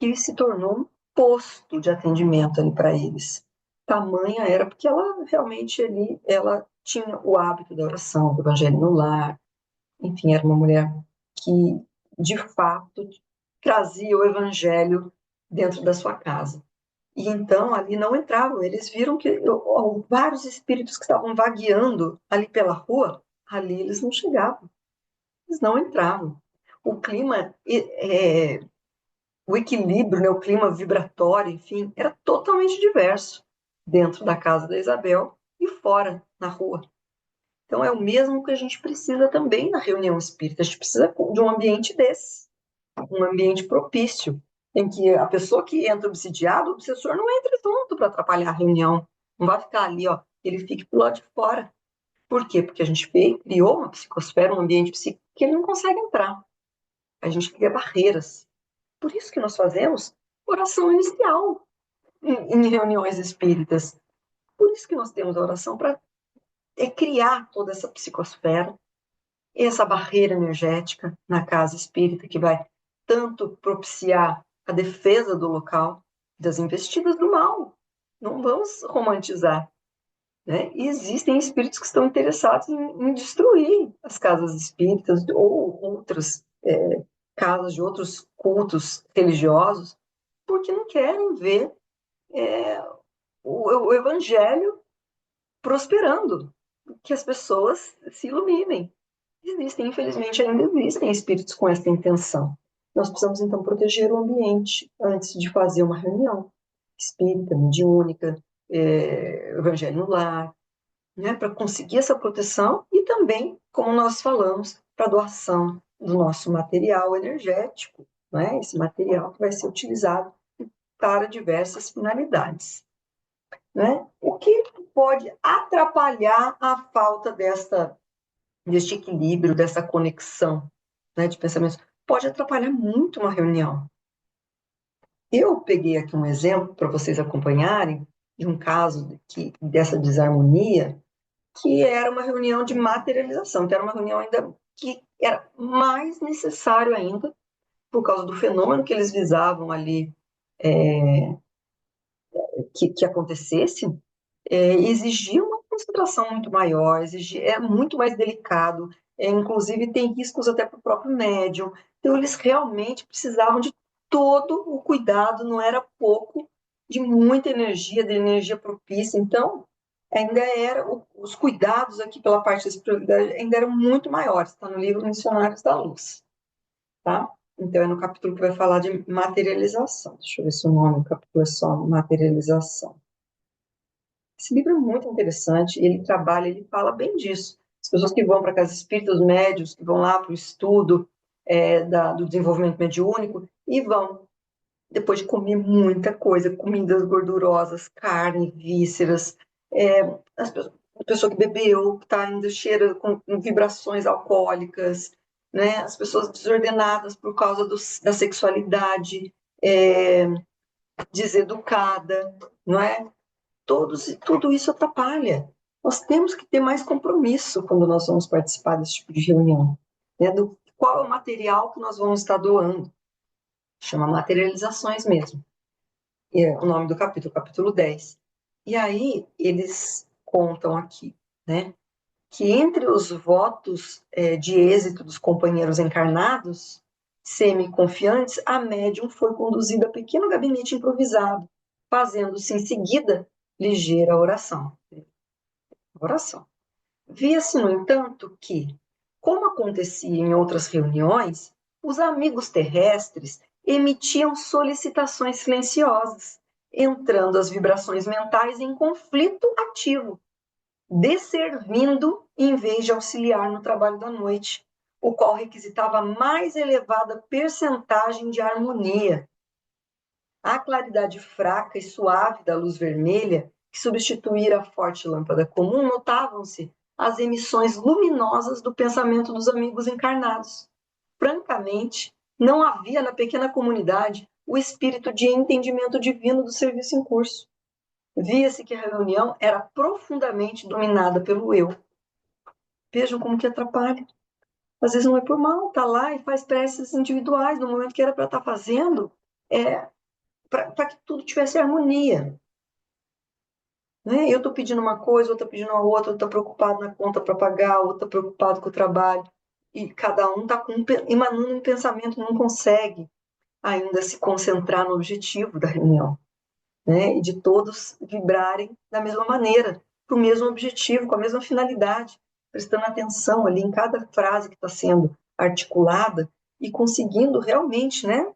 que se tornou um posto de atendimento ali para eles. Tamanha era porque ela realmente ali, ela tinha o hábito da oração, do evangelho no lar, enfim, era uma mulher que, de fato, trazia o evangelho dentro da sua casa. E então ali não entravam, eles viram que vários espíritos que estavam vagueando ali pela rua, ali eles não chegavam, eles não entravam. O clima, o equilíbrio, né, o clima vibratório, enfim, era totalmente diverso dentro da casa da Isabel e fora, na rua. Então é o mesmo que a gente precisa também na reunião espírita, a gente precisa de um ambiente desse, um ambiente propício, em que a pessoa que entra obsidiada, o obsessor não entre junto para atrapalhar a reunião. Não vai ficar ali, ó, ele fique pro lado de fora. Por quê? Porque a gente criou uma psicosfera, um ambiente psíquico que ele não consegue entrar. A gente cria barreiras. Por isso que nós fazemos oração inicial em reuniões espíritas. Por isso que nós temos a oração para criar toda essa psicosfera, essa barreira energética na casa espírita que vai tanto propiciar a defesa do local das investidas do mal. Não vamos romantizar. né? E existem espíritos que estão interessados em destruir as casas espíritas ou outras casas de outros cultos religiosos, porque não querem ver o evangelho prosperando, que as pessoas se iluminem. Existem, infelizmente, ainda existem espíritos com essa intenção. Nós precisamos, então, proteger o ambiente antes de fazer uma reunião espírita, mediúnica, evangelho no lar, né, para conseguir essa proteção e também, como nós falamos, para doação do nosso material energético, né, esse material que vai ser utilizado para diversas finalidades. Né? O que pode atrapalhar a falta deste equilíbrio, dessa conexão, né, de pensamentos? Pode atrapalhar muito uma reunião. Eu peguei aqui um exemplo para vocês acompanharem de um caso dessa desarmonia, que era uma reunião de materialização, que era uma reunião ainda que era mais necessário ainda, por causa do fenômeno que eles visavam ali que acontecesse, exigia uma concentração muito maior, é muito mais delicado, inclusive tem riscos até para o próprio médium. Então, eles realmente precisavam de todo o cuidado, não era pouco, de muita energia, de energia propícia. Então, ainda era, os cuidados aqui pela parte da espiritualidade ainda eram muito maiores, está no livro Missionários da Luz, tá? Então, é no capítulo que vai falar de materialização. Deixa eu ver se o nome do capítulo é só materialização. Esse livro é muito interessante, ele fala bem disso. As pessoas que vão para a casa espírita, os médios que vão lá para o estudo do desenvolvimento mediúnico e vão, depois de comer muita coisa, comidas gordurosas, carne, vísceras, a pessoa que bebeu, que está ainda cheira com vibrações alcoólicas, né? As pessoas desordenadas por causa da sexualidade, deseducada, não é? Tudo isso atrapalha. Nós temos que ter mais compromisso quando nós vamos participar desse tipo de reunião. Né? Qual é o material que nós vamos estar doando? Chama materializações mesmo. É o nome do capítulo, capítulo 10. E aí eles contam aqui, né, que entre os votos de êxito dos companheiros encarnados, semi-confiantes, a médium foi conduzida a pequeno gabinete improvisado, fazendo-se em seguida ligeira oração. Oração. Via-se, no entanto, que, como acontecia em outras reuniões, os amigos terrestres emitiam solicitações silenciosas, entrando as vibrações mentais em conflito ativo, desservindo em vez de auxiliar no trabalho da noite, o qual requisitava mais elevada percentagem de harmonia. A claridade fraca e suave da luz vermelha, que substituíra a forte lâmpada comum, notavam-se as emissões luminosas do pensamento dos amigos encarnados. Francamente, não havia na pequena comunidade o espírito de entendimento divino do serviço em curso. Via-se que a reunião era profundamente dominada pelo eu. Vejam como que atrapalha. Às vezes não é por mal, tá lá e faz preces individuais no momento que era para estar fazendo, para que tudo tivesse harmonia. Né? Eu estou pedindo uma coisa, outro está pedindo a outra, outro está preocupado na conta para pagar, outro está preocupado com o trabalho. E cada um está emanando um pensamento, não consegue ainda se concentrar no objetivo da reunião. Né? E de todos vibrarem da mesma maneira, para o mesmo objetivo, com a mesma finalidade, prestando atenção ali em cada frase que está sendo articulada e conseguindo realmente, né?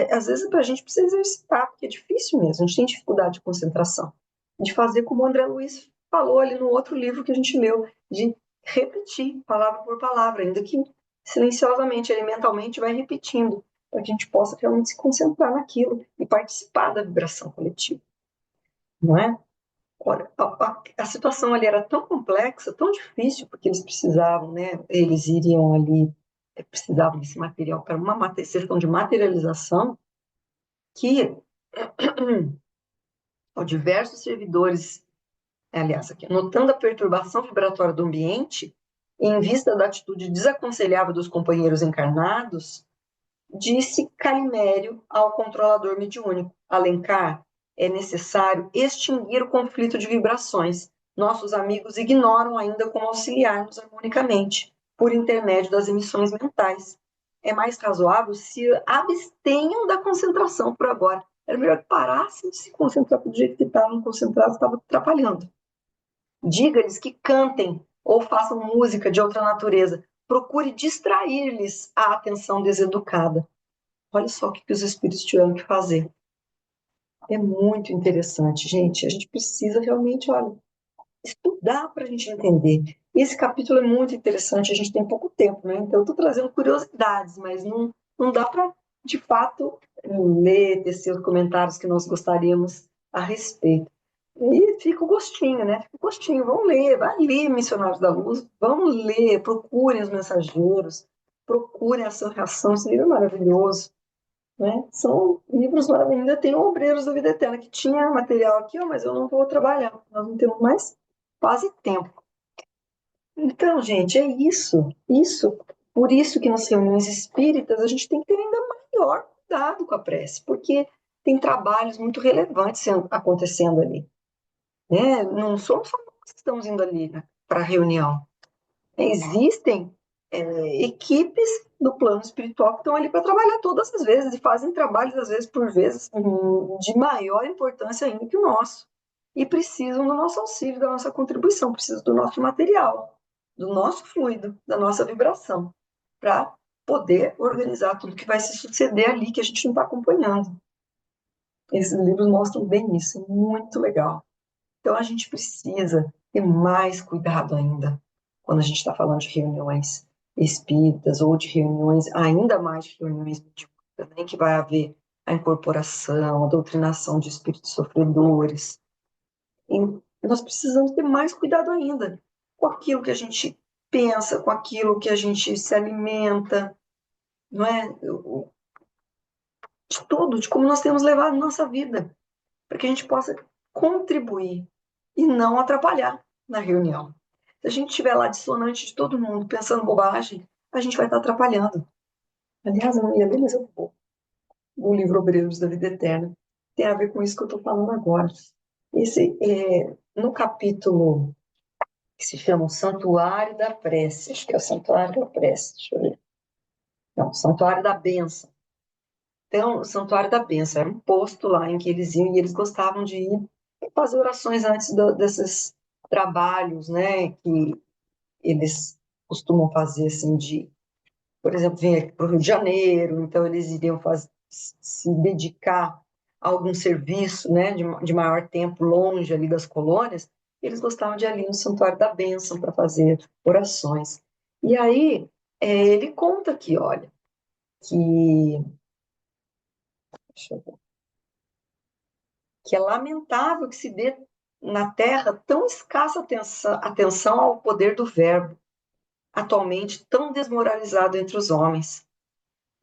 Às vezes para a gente precisa exercitar, porque é difícil mesmo, a gente tem dificuldade de concentração, de fazer como o André Luiz falou ali no outro livro que a gente leu, de repetir palavra por palavra, ainda que silenciosamente, ele mentalmente vai repetindo, para que a gente possa realmente se concentrar naquilo e participar da vibração coletiva, não é? Olha, a situação ali era tão complexa, tão difícil, porque eles precisavam, né? Eles iriam ali, precisavam desse material para uma sessão de materialização, que diversos servidores, aliás, aqui, notando a perturbação vibratória do ambiente, em vista da atitude desaconselhável dos companheiros encarnados, disse Calimério ao controlador mediúnico: Alencar, é necessário extinguir o conflito de vibrações. nossos amigos ignoram ainda como auxiliar-nos harmonicamente, por intermédio das emissões mentais. É mais razoável se abstenham da concentração por agora. Era melhor que parassem de se concentrar do jeito que estavam concentrados, estava atrapalhando. Diga-lhes que cantem ou façam música de outra natureza. Procure distrair-lhes a atenção deseducada. Olha só o que os espíritos tiveram que fazer. É muito interessante, gente. A gente precisa realmente, olha, estudar para a gente entender. Esse capítulo é muito interessante, a gente tem pouco tempo, né? Então, eu estou trazendo curiosidades, mas não dá para, de fato, ler, tecer os comentários que nós gostaríamos a respeito. E fica o gostinho, né? Fica o gostinho. Vamos ler, vai ler Missionários da Luz, vamos ler, procurem os mensageiros, procurem a ação e reação, esse livro é maravilhoso. Né? São livros maravilhosos. Ainda tem Obreiros da Vida Eterna, que tinha material aqui, ó, mas eu não vou trabalhar, nós não temos mais quase tempo. Então, gente, é isso. Por isso que nas reuniões espíritas a gente tem que ter ainda maior cuidado com a prece, porque tem trabalhos muito relevantes acontecendo ali. Né? Não somos só nós que estamos indo ali, né, para a reunião. Existem equipes do plano espiritual que estão ali para trabalhar todas as vezes e fazem trabalhos, às vezes, por vezes, de maior importância ainda que o nosso. E precisam do nosso auxílio, da nossa contribuição, precisam do nosso material, do nosso fluido, da nossa vibração, para poder organizar tudo que vai se suceder ali que a gente não está acompanhando. Esses livros mostram bem isso, é muito legal. Então a gente precisa ter mais cuidado ainda quando a gente está falando de reuniões espíritas ou de reuniões, ainda mais de reuniões mediúnicas, né, que vai haver a incorporação, a doutrinação de espíritos sofredores. E nós precisamos ter mais cuidado ainda com aquilo que a gente pensa, com aquilo que a gente se alimenta, não é? De tudo, de como nós temos levado a nossa vida, para que a gente possa contribuir e não atrapalhar na reunião. Se a gente estiver lá dissonante de todo mundo, pensando bobagem, a gente vai estar atrapalhando. Aliás, eu não ia ler, mas eu vou. O livro Obreiros da Vida Eterna tem a ver com isso que eu estou falando agora. No capítulo que se chama o Santuário da Prece, acho que é o Santuário da Prece, deixa eu ver. Não, Santuário da Bênção. Então, o Santuário da Bênção era um posto lá em que eles iam e eles gostavam de ir fazer orações antes desses trabalhos, né, que eles costumam fazer, assim, por exemplo, vir aqui para o Rio de Janeiro, então eles iriam se dedicar a algum serviço, né, de maior tempo longe ali das colônias, eles gostavam de ir ali no Santuário da Bênção para fazer orações. E aí, ele conta aqui, olha, que, deixa eu ver, que é lamentável que se dê na Terra tão escassa atenção ao poder do verbo, atualmente tão desmoralizado entre os homens.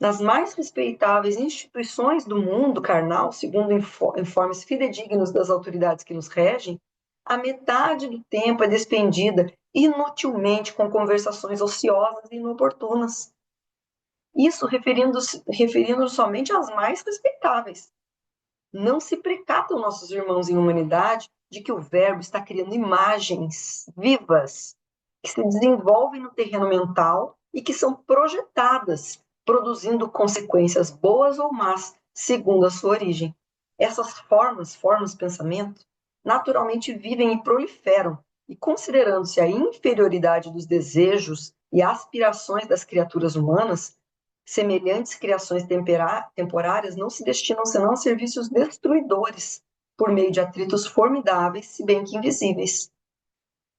Nas mais respeitáveis instituições do mundo carnal, segundo informes fidedignos das autoridades que nos regem, a metade do tempo é despendida inutilmente com conversações ociosas e inoportunas. Isso referindo somente às mais respeitáveis. Não se precatam nossos irmãos em humanidade de que o verbo está criando imagens vivas que se desenvolvem no terreno mental e que são projetadas, produzindo consequências boas ou más, segundo a sua origem. Essas formas de pensamento, naturalmente vivem e proliferam, e considerando-se a inferioridade dos desejos e aspirações das criaturas humanas, semelhantes criações temporárias não se destinam senão a serviços destruidores, por meio de atritos formidáveis, se bem que invisíveis.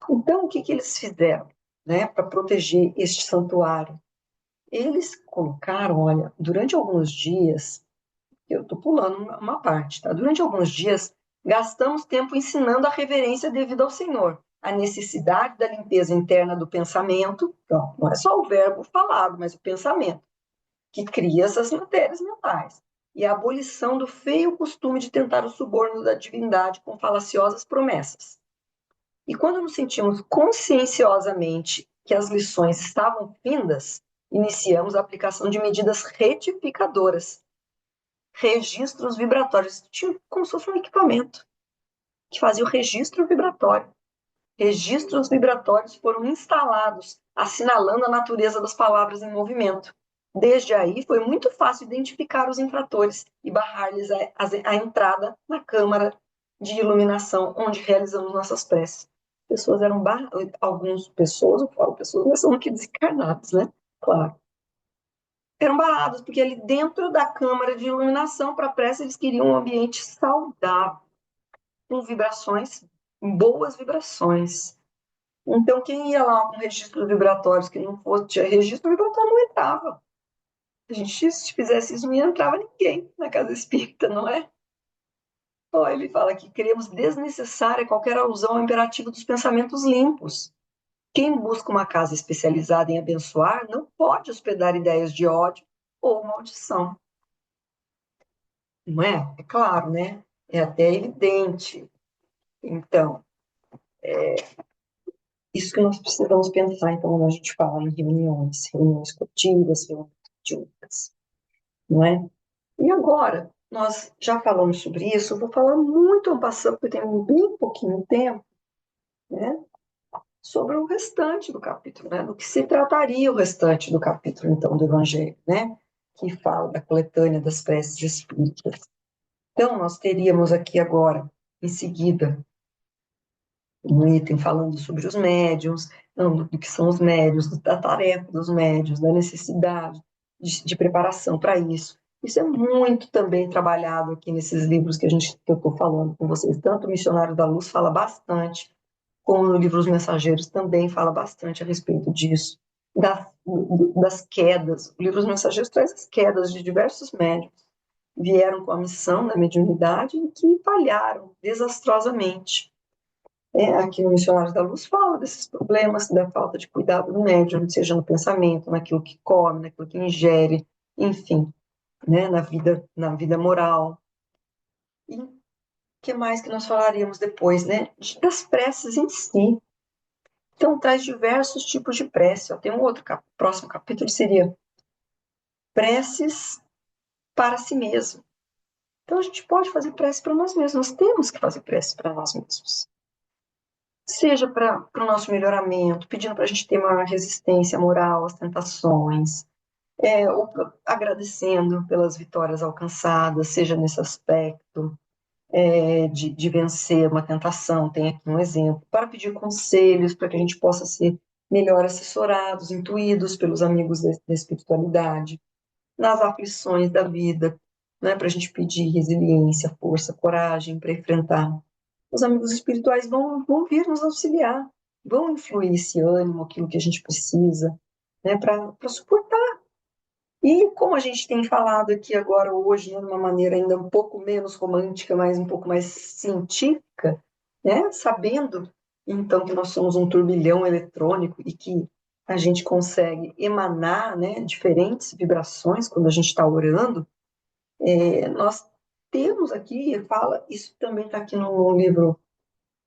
Então, o que eles fizeram, né, para proteger este santuário? Eles colocaram, olha, durante alguns dias, eu estou pulando uma parte, tá? Durante alguns dias, gastamos tempo ensinando a reverência devida ao Senhor, a necessidade da limpeza interna do pensamento, então, não é só o verbo falado, mas o pensamento que cria essas matérias mentais, e a abolição do feio costume de tentar o suborno da divindade com falaciosas promessas. E quando nos sentimos conscienciosamente que as lições estavam findas, iniciamos a aplicação de medidas retificadoras, registros vibratórios, tipo como se fosse um equipamento que fazia o registro vibratório. registros vibratórios foram instalados, assinalando a natureza das palavras em movimento. Desde aí, foi muito fácil identificar os infratores e barrar-lhes a entrada na câmara de iluminação onde realizamos nossas preces. Pessoas eram algumas pessoas, eu falo pessoas, mas são aqui desencarnados, né? Claro. Eram barrados, porque ali dentro da câmara de iluminação para a prece eles queriam um ambiente saudável, com vibrações, boas vibrações. Então, quem ia lá com registros vibratórios que não fosse, tinha registro vibratório, não entrava. A gente, se fizesse isso, não entrava ninguém na casa espírita, não é? Então, ele fala que queremos desnecessária qualquer alusão ao imperativo dos pensamentos limpos. Quem busca uma casa especializada em abençoar não pode hospedar ideias de ódio ou maldição. Não é? É claro, né? É até evidente. Então, isso que nós precisamos pensar, então, quando a gente fala em reuniões coletivas, reuniões mediúnicas, não é? E agora, nós já falamos sobre isso, eu vou falar muito en passant, porque eu tenho bem pouquinho tempo, né? Sobre o restante do capítulo, né? Do que se trataria o restante do capítulo, então, do Evangelho, né? Que fala da coletânea das preces espíritas. Então, nós teríamos aqui agora, em seguida, um item falando sobre os médiuns, do que são os médiuns, da tarefa dos médiuns, da necessidade de preparação para isso. Isso é muito também trabalhado aqui nesses livros que eu estou falando com vocês. Tanto o Missionário da Luz fala bastante, como no livro Os Mensageiros também fala bastante a respeito disso, das quedas. O livro Os Mensageiros traz as quedas de diversos médiuns que vieram com a missão da mediunidade e que falharam desastrosamente. Aqui no Missionários da Luz fala desses problemas, da falta de cuidado do médium, seja no pensamento, naquilo que come, naquilo que ingere, enfim, né, na vida moral. E o que mais que nós falaríamos depois, né? Das preces em si. Então, traz diversos tipos de prece. Tem um outro próximo capítulo seria preces para si mesmo. Então, a gente pode fazer prece para nós mesmos. Nós temos que fazer prece para nós mesmos. Seja para o nosso melhoramento, pedindo para a gente ter uma resistência moral às tentações, ou agradecendo pelas vitórias alcançadas, seja nesse aspecto de vencer uma tentação, tem aqui um exemplo, para pedir conselhos, para que a gente possa ser melhor assessorados, intuídos pelos amigos da espiritualidade, nas aflições da vida, né, para a gente pedir resiliência, força, coragem para enfrentar. Os amigos espirituais vão vir nos auxiliar, vão influir esse ânimo, aquilo que a gente precisa, né, para suportar. E como a gente tem falado aqui agora hoje, né, de uma maneira ainda um pouco menos romântica, mas um pouco mais científica, né, sabendo então que nós somos um turbilhão eletrônico e que a gente consegue emanar, né, diferentes vibrações quando a gente está orando, nós temos aqui, fala, isso também está aqui no livro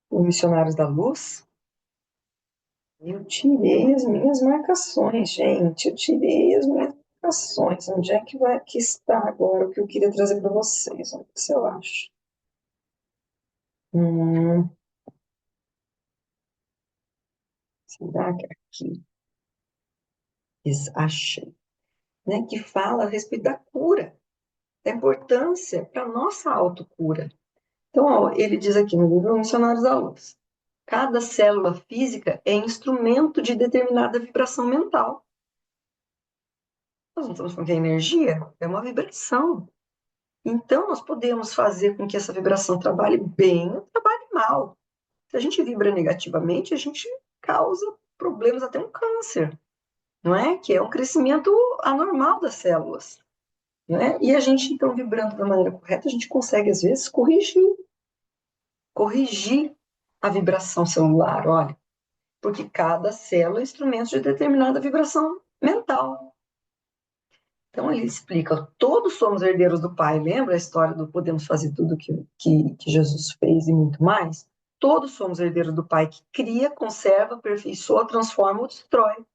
Os Missionários da Luz. Eu tirei as minhas marcações, gente. Eu tirei as minhas marcações. Onde é que está agora o que eu queria trazer para vocês? Vamos ver se eu acho. Será que é aqui? Achei. Né? Que fala a respeito da cura, da importância para a nossa autocura. Então, ó, ele diz aqui no livro Missionários da Luz: cada célula física é instrumento de determinada vibração mental. Nós não estamos falando que é energia, é uma vibração. Então, nós podemos fazer com que essa vibração trabalhe bem ou trabalhe mal. Se a gente vibra negativamente, a gente causa problemas, até um câncer, não é? Que é um crescimento anormal das células. Não é? E a gente, então, vibrando da maneira correta, a gente consegue, às vezes, corrigir a vibração celular, olha, porque cada célula é instrumento de determinada vibração mental. Então ele explica, todos somos herdeiros do Pai, lembra a história do podemos fazer tudo que Jesus fez e muito mais? Todos somos herdeiros do Pai que cria, conserva, aperfeiçoa, transforma ou destrói.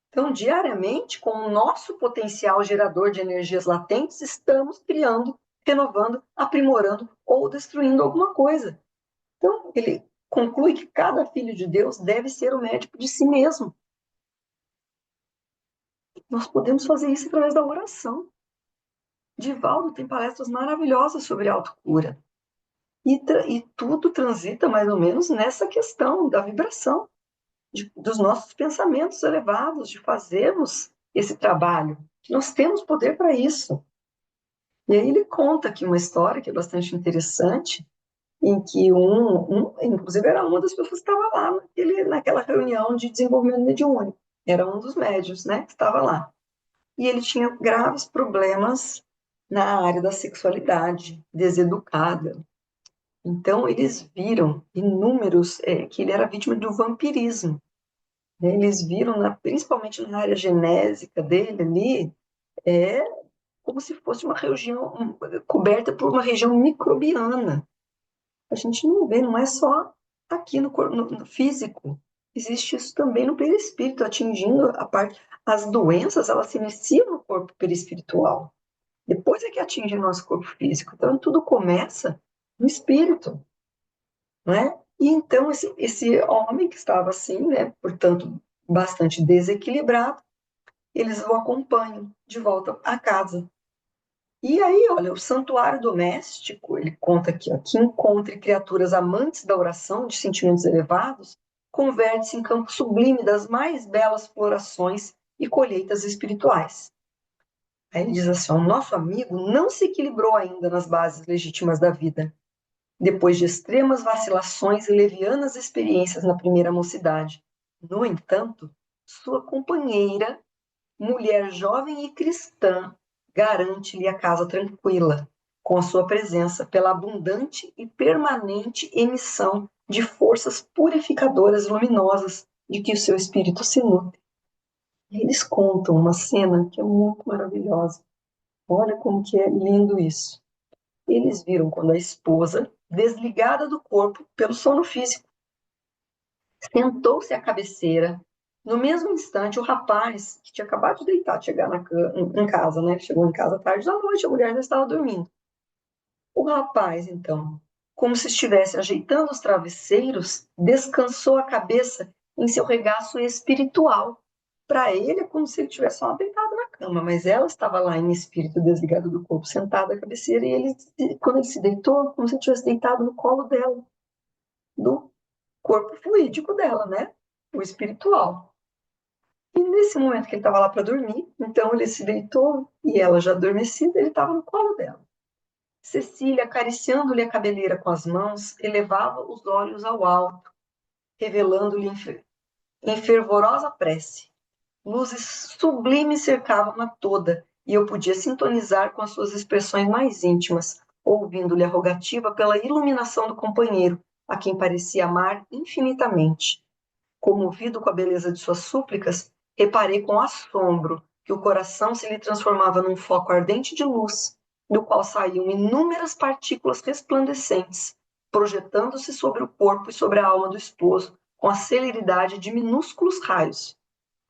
Então, diariamente, com o nosso potencial gerador de energias latentes, estamos criando, renovando, aprimorando ou destruindo alguma coisa. Então, ele conclui que cada filho de Deus deve ser o médico de si mesmo. Nós podemos fazer isso através da oração. Divaldo tem palestras maravilhosas sobre autocura. E tudo transita mais ou menos nessa questão da vibração, dos nossos pensamentos elevados, de fazermos esse trabalho. Nós temos poder para isso. E aí ele conta aqui uma história que é bastante interessante, em que inclusive era uma das pessoas que estava lá naquela reunião de desenvolvimento mediúnico. Era um dos médios, né, que estava lá. E ele tinha graves problemas na área da sexualidade, deseducada. Então, eles viram inúmeros, que ele era vítima do vampirismo. Né? Eles viram, principalmente na área genésica dele ali, é como se fosse uma região coberta por uma região microbiana. A gente não vê, não é só aqui no físico. Existe isso também no perispírito, atingindo a parte. As doenças, elas se iniciam no corpo perispiritual. Depois é que atinge o nosso corpo físico. Então, tudo começa no espírito, não é? E então, esse homem que estava assim, né, portanto, bastante desequilibrado, eles o acompanham de volta à casa. E aí, olha, o santuário doméstico, ele conta aqui, ó, que encontre criaturas amantes da oração, de sentimentos elevados, converte-se em campo sublime das mais belas florações e colheitas espirituais. Aí ele diz assim, o nosso amigo não se equilibrou ainda nas bases legítimas da vida, depois de extremas vacilações e levianas experiências na primeira mocidade. No entanto, sua companheira, mulher jovem e cristã, garante-lhe a casa tranquila, com a sua presença, pela abundante e permanente emissão de forças purificadoras luminosas de que o seu espírito se nutre. E eles contam uma cena que é muito maravilhosa. Olha como que é lindo isso. Eles viram quando a esposa, desligada do corpo pelo sono físico, sentou-se à cabeceira. No mesmo instante, o rapaz, que tinha acabado de deitar, de chegar em casa, né? Chegou em casa tarde da noite, a mulher já estava dormindo. O rapaz, então, como se estivesse ajeitando os travesseiros, descansou a cabeça em seu regaço espiritual. Para ele, é como se ele tivesse só deitado na cama, mas ela estava lá em espírito, desligado do corpo, sentada à cabeceira, e ele, quando ele se deitou, como se ele tivesse deitado no colo dela, do corpo fluídico dela, né? O espiritual. E nesse momento que ele estava lá para dormir, então ele se deitou e ela já adormecida, ele estava no colo dela. Cecília, acariciando-lhe a cabeleira com as mãos, elevava os olhos ao alto, revelando-lhe em fervorosa prece. Luzes sublimes cercavam-na toda, e eu podia sintonizar com as suas expressões mais íntimas, ouvindo-lhe a rogativa pela iluminação do companheiro, a quem parecia amar infinitamente. Comovido com a beleza de suas súplicas, reparei com assombro que o coração se lhe transformava num foco ardente de luz, do qual saíam inúmeras partículas resplandecentes, projetando-se sobre o corpo e sobre a alma do esposo, com a celeridade de minúsculos raios.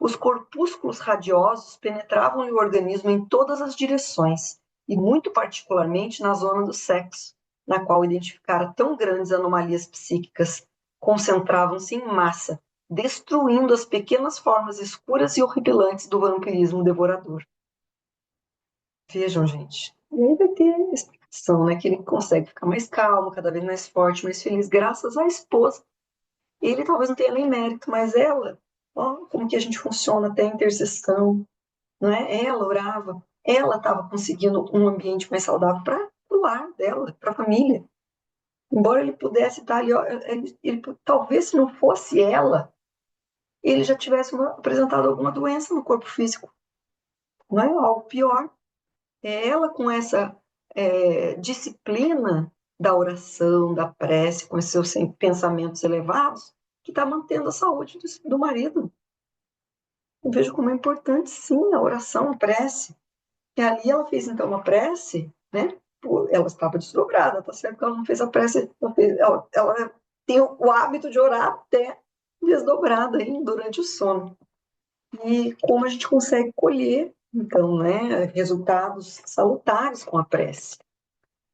Os corpúsculos radiosos penetravam-lhe o organismo em todas as direções, e muito particularmente na zona do sexo, na qual identificara tão grandes anomalias psíquicas, concentravam-se em massa, destruindo as pequenas formas escuras e horripilantes do vampirismo devorador. Vejam, gente, e aí vai ter explicação, né, que ele consegue ficar mais calmo, cada vez mais forte, mais feliz, graças à esposa. Ele talvez não tenha nem mérito, mas ela, ó, como que a gente funciona até a intercessão, não é? Ela orava, ela estava conseguindo um ambiente mais saudável para o lar dela, para a família. Embora ele pudesse estar ali, ó, talvez se não fosse ela, ele já tivesse apresentado alguma doença no corpo físico, não é? Algo pior. É ela com essa disciplina da oração, da prece, com esses seus pensamentos elevados, que está mantendo a saúde do marido. Eu vejo como é importante, sim, a oração, a prece. E ali ela fez, então, uma prece, né? Ela estava desdobrada, tá certo que ela não fez a prece, ela tem o hábito de orar até desdobrada aí, durante o sono. E como a gente consegue colher, então, né, resultados salutares com a prece.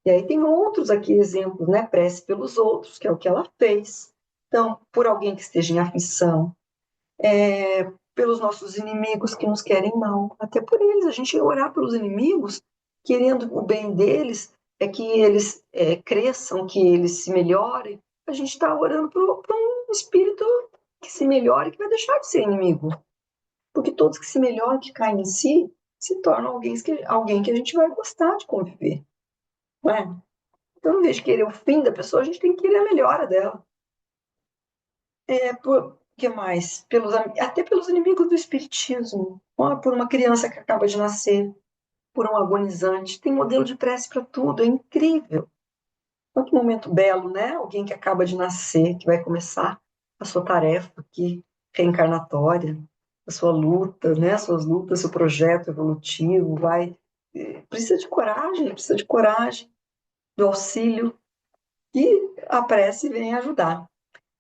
E aí tem outros aqui exemplos, né? Prece pelos outros, que é o que ela fez. Então, por alguém que esteja em aflição, pelos nossos inimigos que nos querem mal, até por eles. A gente orar pelos inimigos, querendo o bem deles, que eles cresçam, que eles se melhorem. A gente está orando para um espírito que se melhore, que vai deixar de ser inimigo. Porque todos que se melhoram, que caem em si, se tornam alguém que a gente vai gostar de conviver. Não é? Então, em vez de querer o fim da pessoa, a gente tem que querer a melhora dela. Por que mais? Até pelos inimigos do espiritismo. Por uma criança que acaba de nascer, por um agonizante. Tem modelo de prece para tudo, é incrível. Olha que momento belo, né? Alguém que acaba de nascer, que vai começar a sua tarefa aqui, reencarnatória, a sua luta, né? As suas lutas, seu projeto evolutivo, precisa de coragem, do auxílio, e a prece vem ajudar.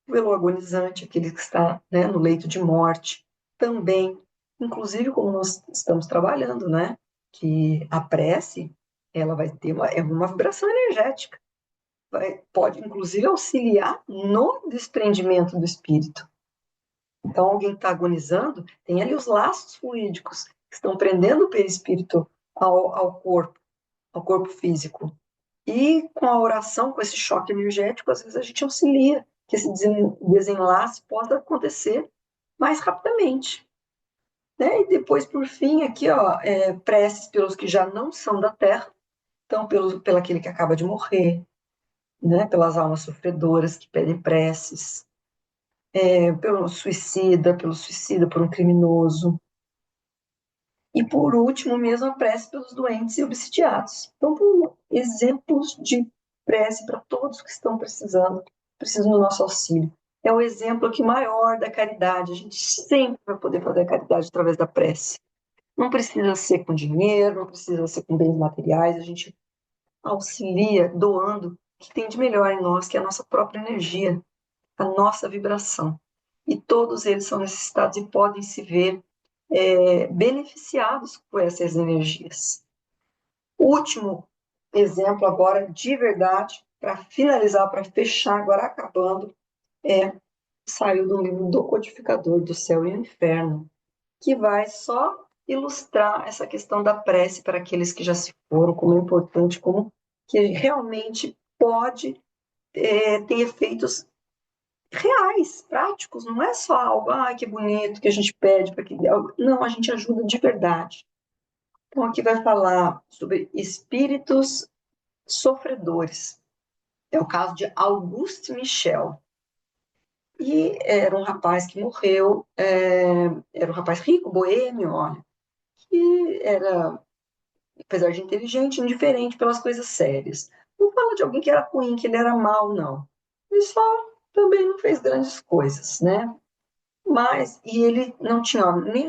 Pelo agonizante, aquele que está, né, no leito de morte, também, inclusive como nós estamos trabalhando, né, que a prece, ela vai ter uma vibração energética, pode inclusive auxiliar no desprendimento do espírito. Então, alguém que está agonizando, tem ali os laços fluídicos que estão prendendo o perispírito ao corpo físico. E com a oração, com esse choque energético, às vezes a gente auxilia que esse desenlace possa acontecer mais rapidamente. Né? E depois, por fim, aqui, ó, preces pelos que já não são da Terra, então pelo aquele que acaba de morrer, né? Pelas almas sofredoras que pedem preces, pelo suicida, por um criminoso. E por último, mesmo a prece pelos doentes e obsidiados. Então, exemplos de prece para todos que estão precisam do nosso auxílio. É o exemplo aqui maior da caridade. A gente sempre vai poder fazer a caridade através da prece. Não precisa ser com dinheiro, não precisa ser com bens materiais. A gente auxilia doando o que tem de melhor em nós, que é a nossa própria energia, a nossa vibração. E todos eles são necessitados e podem se ver beneficiados por essas energias. O último exemplo agora, de verdade, para finalizar, para fechar, agora acabando, saiu do livro do Codificador do Céu e do Inferno, que vai só ilustrar essa questão da prece para aqueles que já se foram, como é importante, como que realmente pode ter efeitos reais, práticos, não é só algo, que bonito, que a gente pede para que... Não, a gente ajuda de verdade. Então, aqui vai falar sobre espíritos sofredores. É o caso de Auguste Michel. E era um rapaz que morreu, era um rapaz rico, boêmio, olha, que era, apesar de inteligente, indiferente pelas coisas sérias. Não fala de alguém que era ruim, que ele era mau, não. Ele só também não fez grandes coisas, né? E ele não tinha,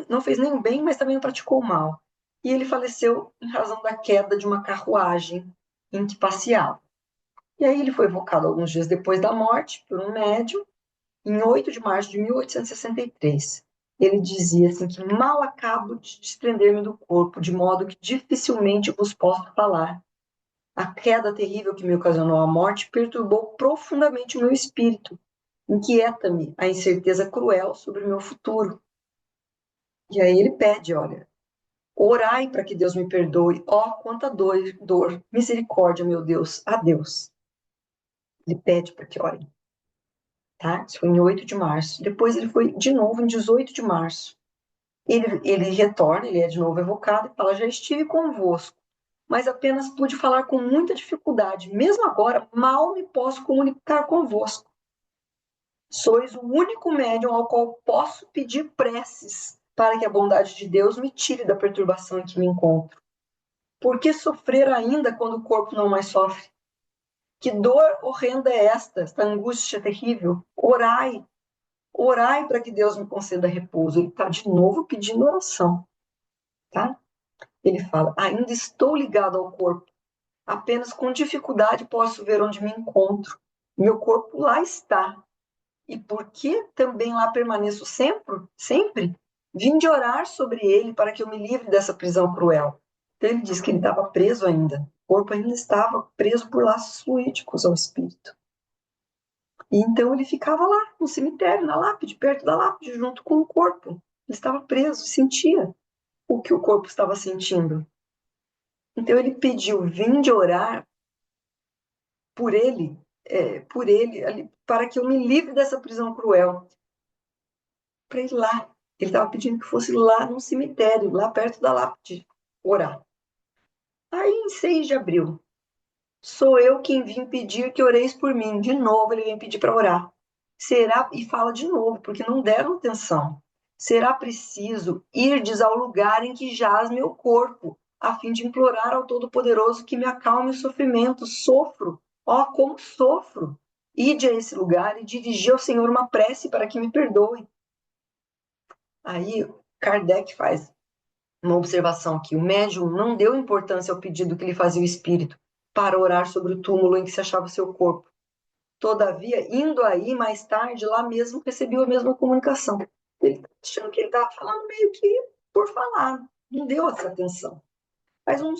não fez nem o bem, mas também não praticou o mal. E ele faleceu em razão da queda de uma carruagem em que passeava. E aí ele foi evocado alguns dias depois da morte por um médium, em 8 de março de 1863. Ele dizia assim que mal acabo de desprender-me do corpo, de modo que dificilmente vos posso falar. A queda terrível que me ocasionou a morte perturbou profundamente o meu espírito. Inquieta-me a incerteza cruel sobre o meu futuro. E aí ele pede, olha, orai para que Deus me perdoe. Ó, quanta dor, misericórdia, meu Deus, a Deus. Ele pede para que orem. Tá? Isso foi em 8 de março. Depois ele foi de novo em 18 de março. Ele retorna, ele é de novo evocado e fala: já estive convosco, mas apenas pude falar com muita dificuldade. Mesmo agora, mal me posso comunicar convosco. Sois o único médium ao qual posso pedir preces para que a bondade de Deus me tire da perturbação em que me encontro. Por que sofrer ainda quando o corpo não mais sofre? Que dor horrenda é esta angústia terrível? Orai para que Deus me conceda repouso. Ele está de novo pedindo oração, tá? Ele fala: ainda estou ligado ao corpo. Apenas com dificuldade posso ver onde me encontro. Meu corpo lá está. E por que também lá permaneço sempre? Vim de orar sobre ele para que eu me livre dessa prisão cruel. Então ele diz que ele estava preso ainda. O corpo ainda estava preso por laços fluídicos ao espírito. E então ele ficava lá, no cemitério, na lápide, perto da lápide, junto com o corpo. Ele estava preso, sentia o que o corpo estava sentindo. Então ele pediu, vinde orar por ele, para que eu me livre dessa prisão cruel. Para ir lá. Ele estava pedindo que fosse lá no cemitério, lá perto da lápide, orar. Aí, em 6 de abril, sou eu quem vim pedir que oreis por mim. De novo, ele vem pedir para orar. Será, e fala de novo, porque não deram atenção. Será preciso irdes ao lugar em que jaz meu corpo, a fim de implorar ao Todo-Poderoso que me acalme o sofrimento. Sofro, ó, como sofro. Ide a esse lugar e dirigi ao Senhor uma prece para que me perdoe. Aí Kardec faz uma observação aqui. O médium não deu importância ao pedido que lhe fazia o espírito para orar sobre o túmulo em que se achava o seu corpo. Todavia, indo aí mais tarde, lá mesmo recebeu a mesma comunicação. Ele achando que ele estava falando meio que por falar, não deu essa atenção. Mas um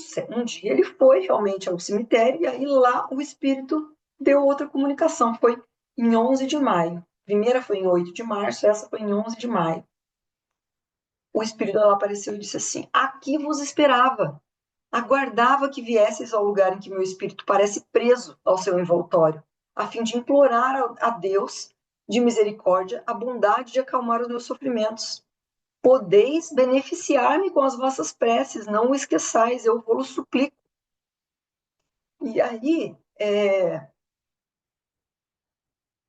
dia ele foi realmente ao cemitério e aí lá o espírito deu outra comunicação. Foi em 11 de maio. A primeira foi em 8 de março, essa foi em 11 de maio. O espírito lá apareceu e disse assim: aqui vos esperava. Aguardava que viesseis ao lugar em que meu espírito parece preso ao seu envoltório, a fim de implorar a Deus de misericórdia a bondade de acalmar os meus sofrimentos. Podeis beneficiar-me com as vossas preces, não o esqueçais, eu vou-lo suplico. E aí,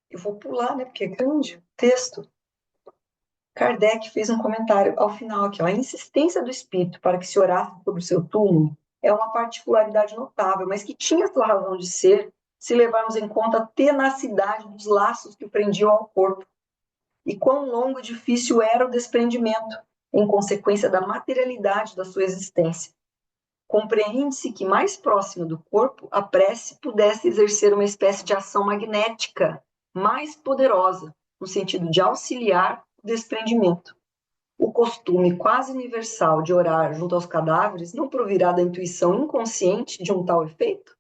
eu vou pular, né, porque é grande o texto. Kardec fez um comentário ao final aqui, ó, a insistência do espírito para que se orasse sobre o seu túmulo é uma particularidade notável, mas que tinha sua razão de ser se levarmos em conta a tenacidade dos laços que o prendiam ao corpo e quão longo e difícil era o desprendimento, em consequência da materialidade da sua existência. Compreende-se que mais próximo do corpo, a prece pudesse exercer uma espécie de ação magnética mais poderosa, no sentido de auxiliar o desprendimento. O costume quase universal de orar junto aos cadáveres não provirá da intuição inconsciente de um tal efeito?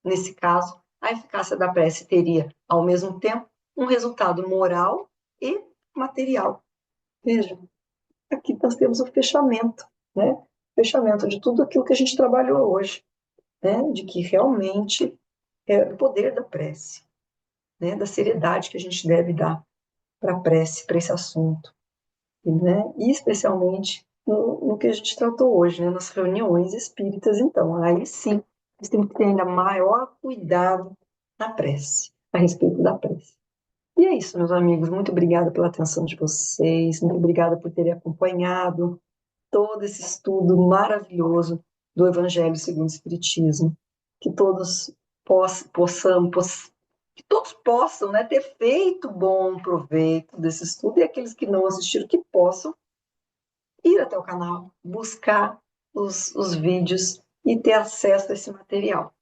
Nesse caso, a eficácia da prece teria, ao mesmo tempo, um resultado moral e material. Veja, aqui nós temos o fechamento, né? Fechamento de tudo aquilo que a gente trabalhou hoje, né? De que realmente é o poder da prece, né? Da seriedade que a gente deve dar para a prece, para esse assunto. Né? E especialmente no que a gente tratou hoje, né? Nas reuniões espíritas, então, aí sim, nós temos que ter ainda maior cuidado na prece, a respeito da prece. E é isso, meus amigos, muito obrigada pela atenção de vocês, muito obrigada por terem acompanhado todo esse estudo maravilhoso do Evangelho segundo o Espiritismo, que todos que todos possam, né, ter feito bom proveito desse estudo e aqueles que não assistiram que possam ir até o canal, buscar os vídeos e ter acesso a esse material.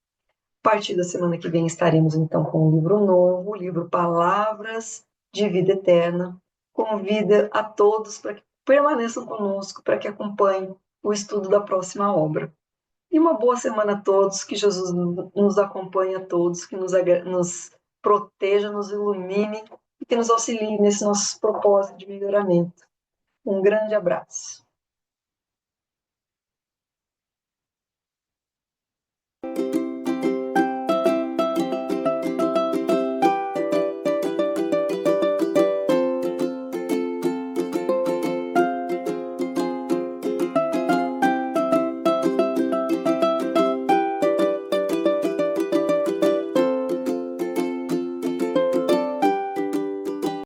A partir da semana que vem estaremos então com um livro novo, o livro Palavras de Vida Eterna. Convido a todos para que permaneçam conosco, para que acompanhem o estudo da próxima obra. E uma boa semana a todos, que Jesus nos acompanhe a todos, que nos proteja, nos ilumine e que nos auxilie nesse nosso propósito de melhoramento. Um grande abraço.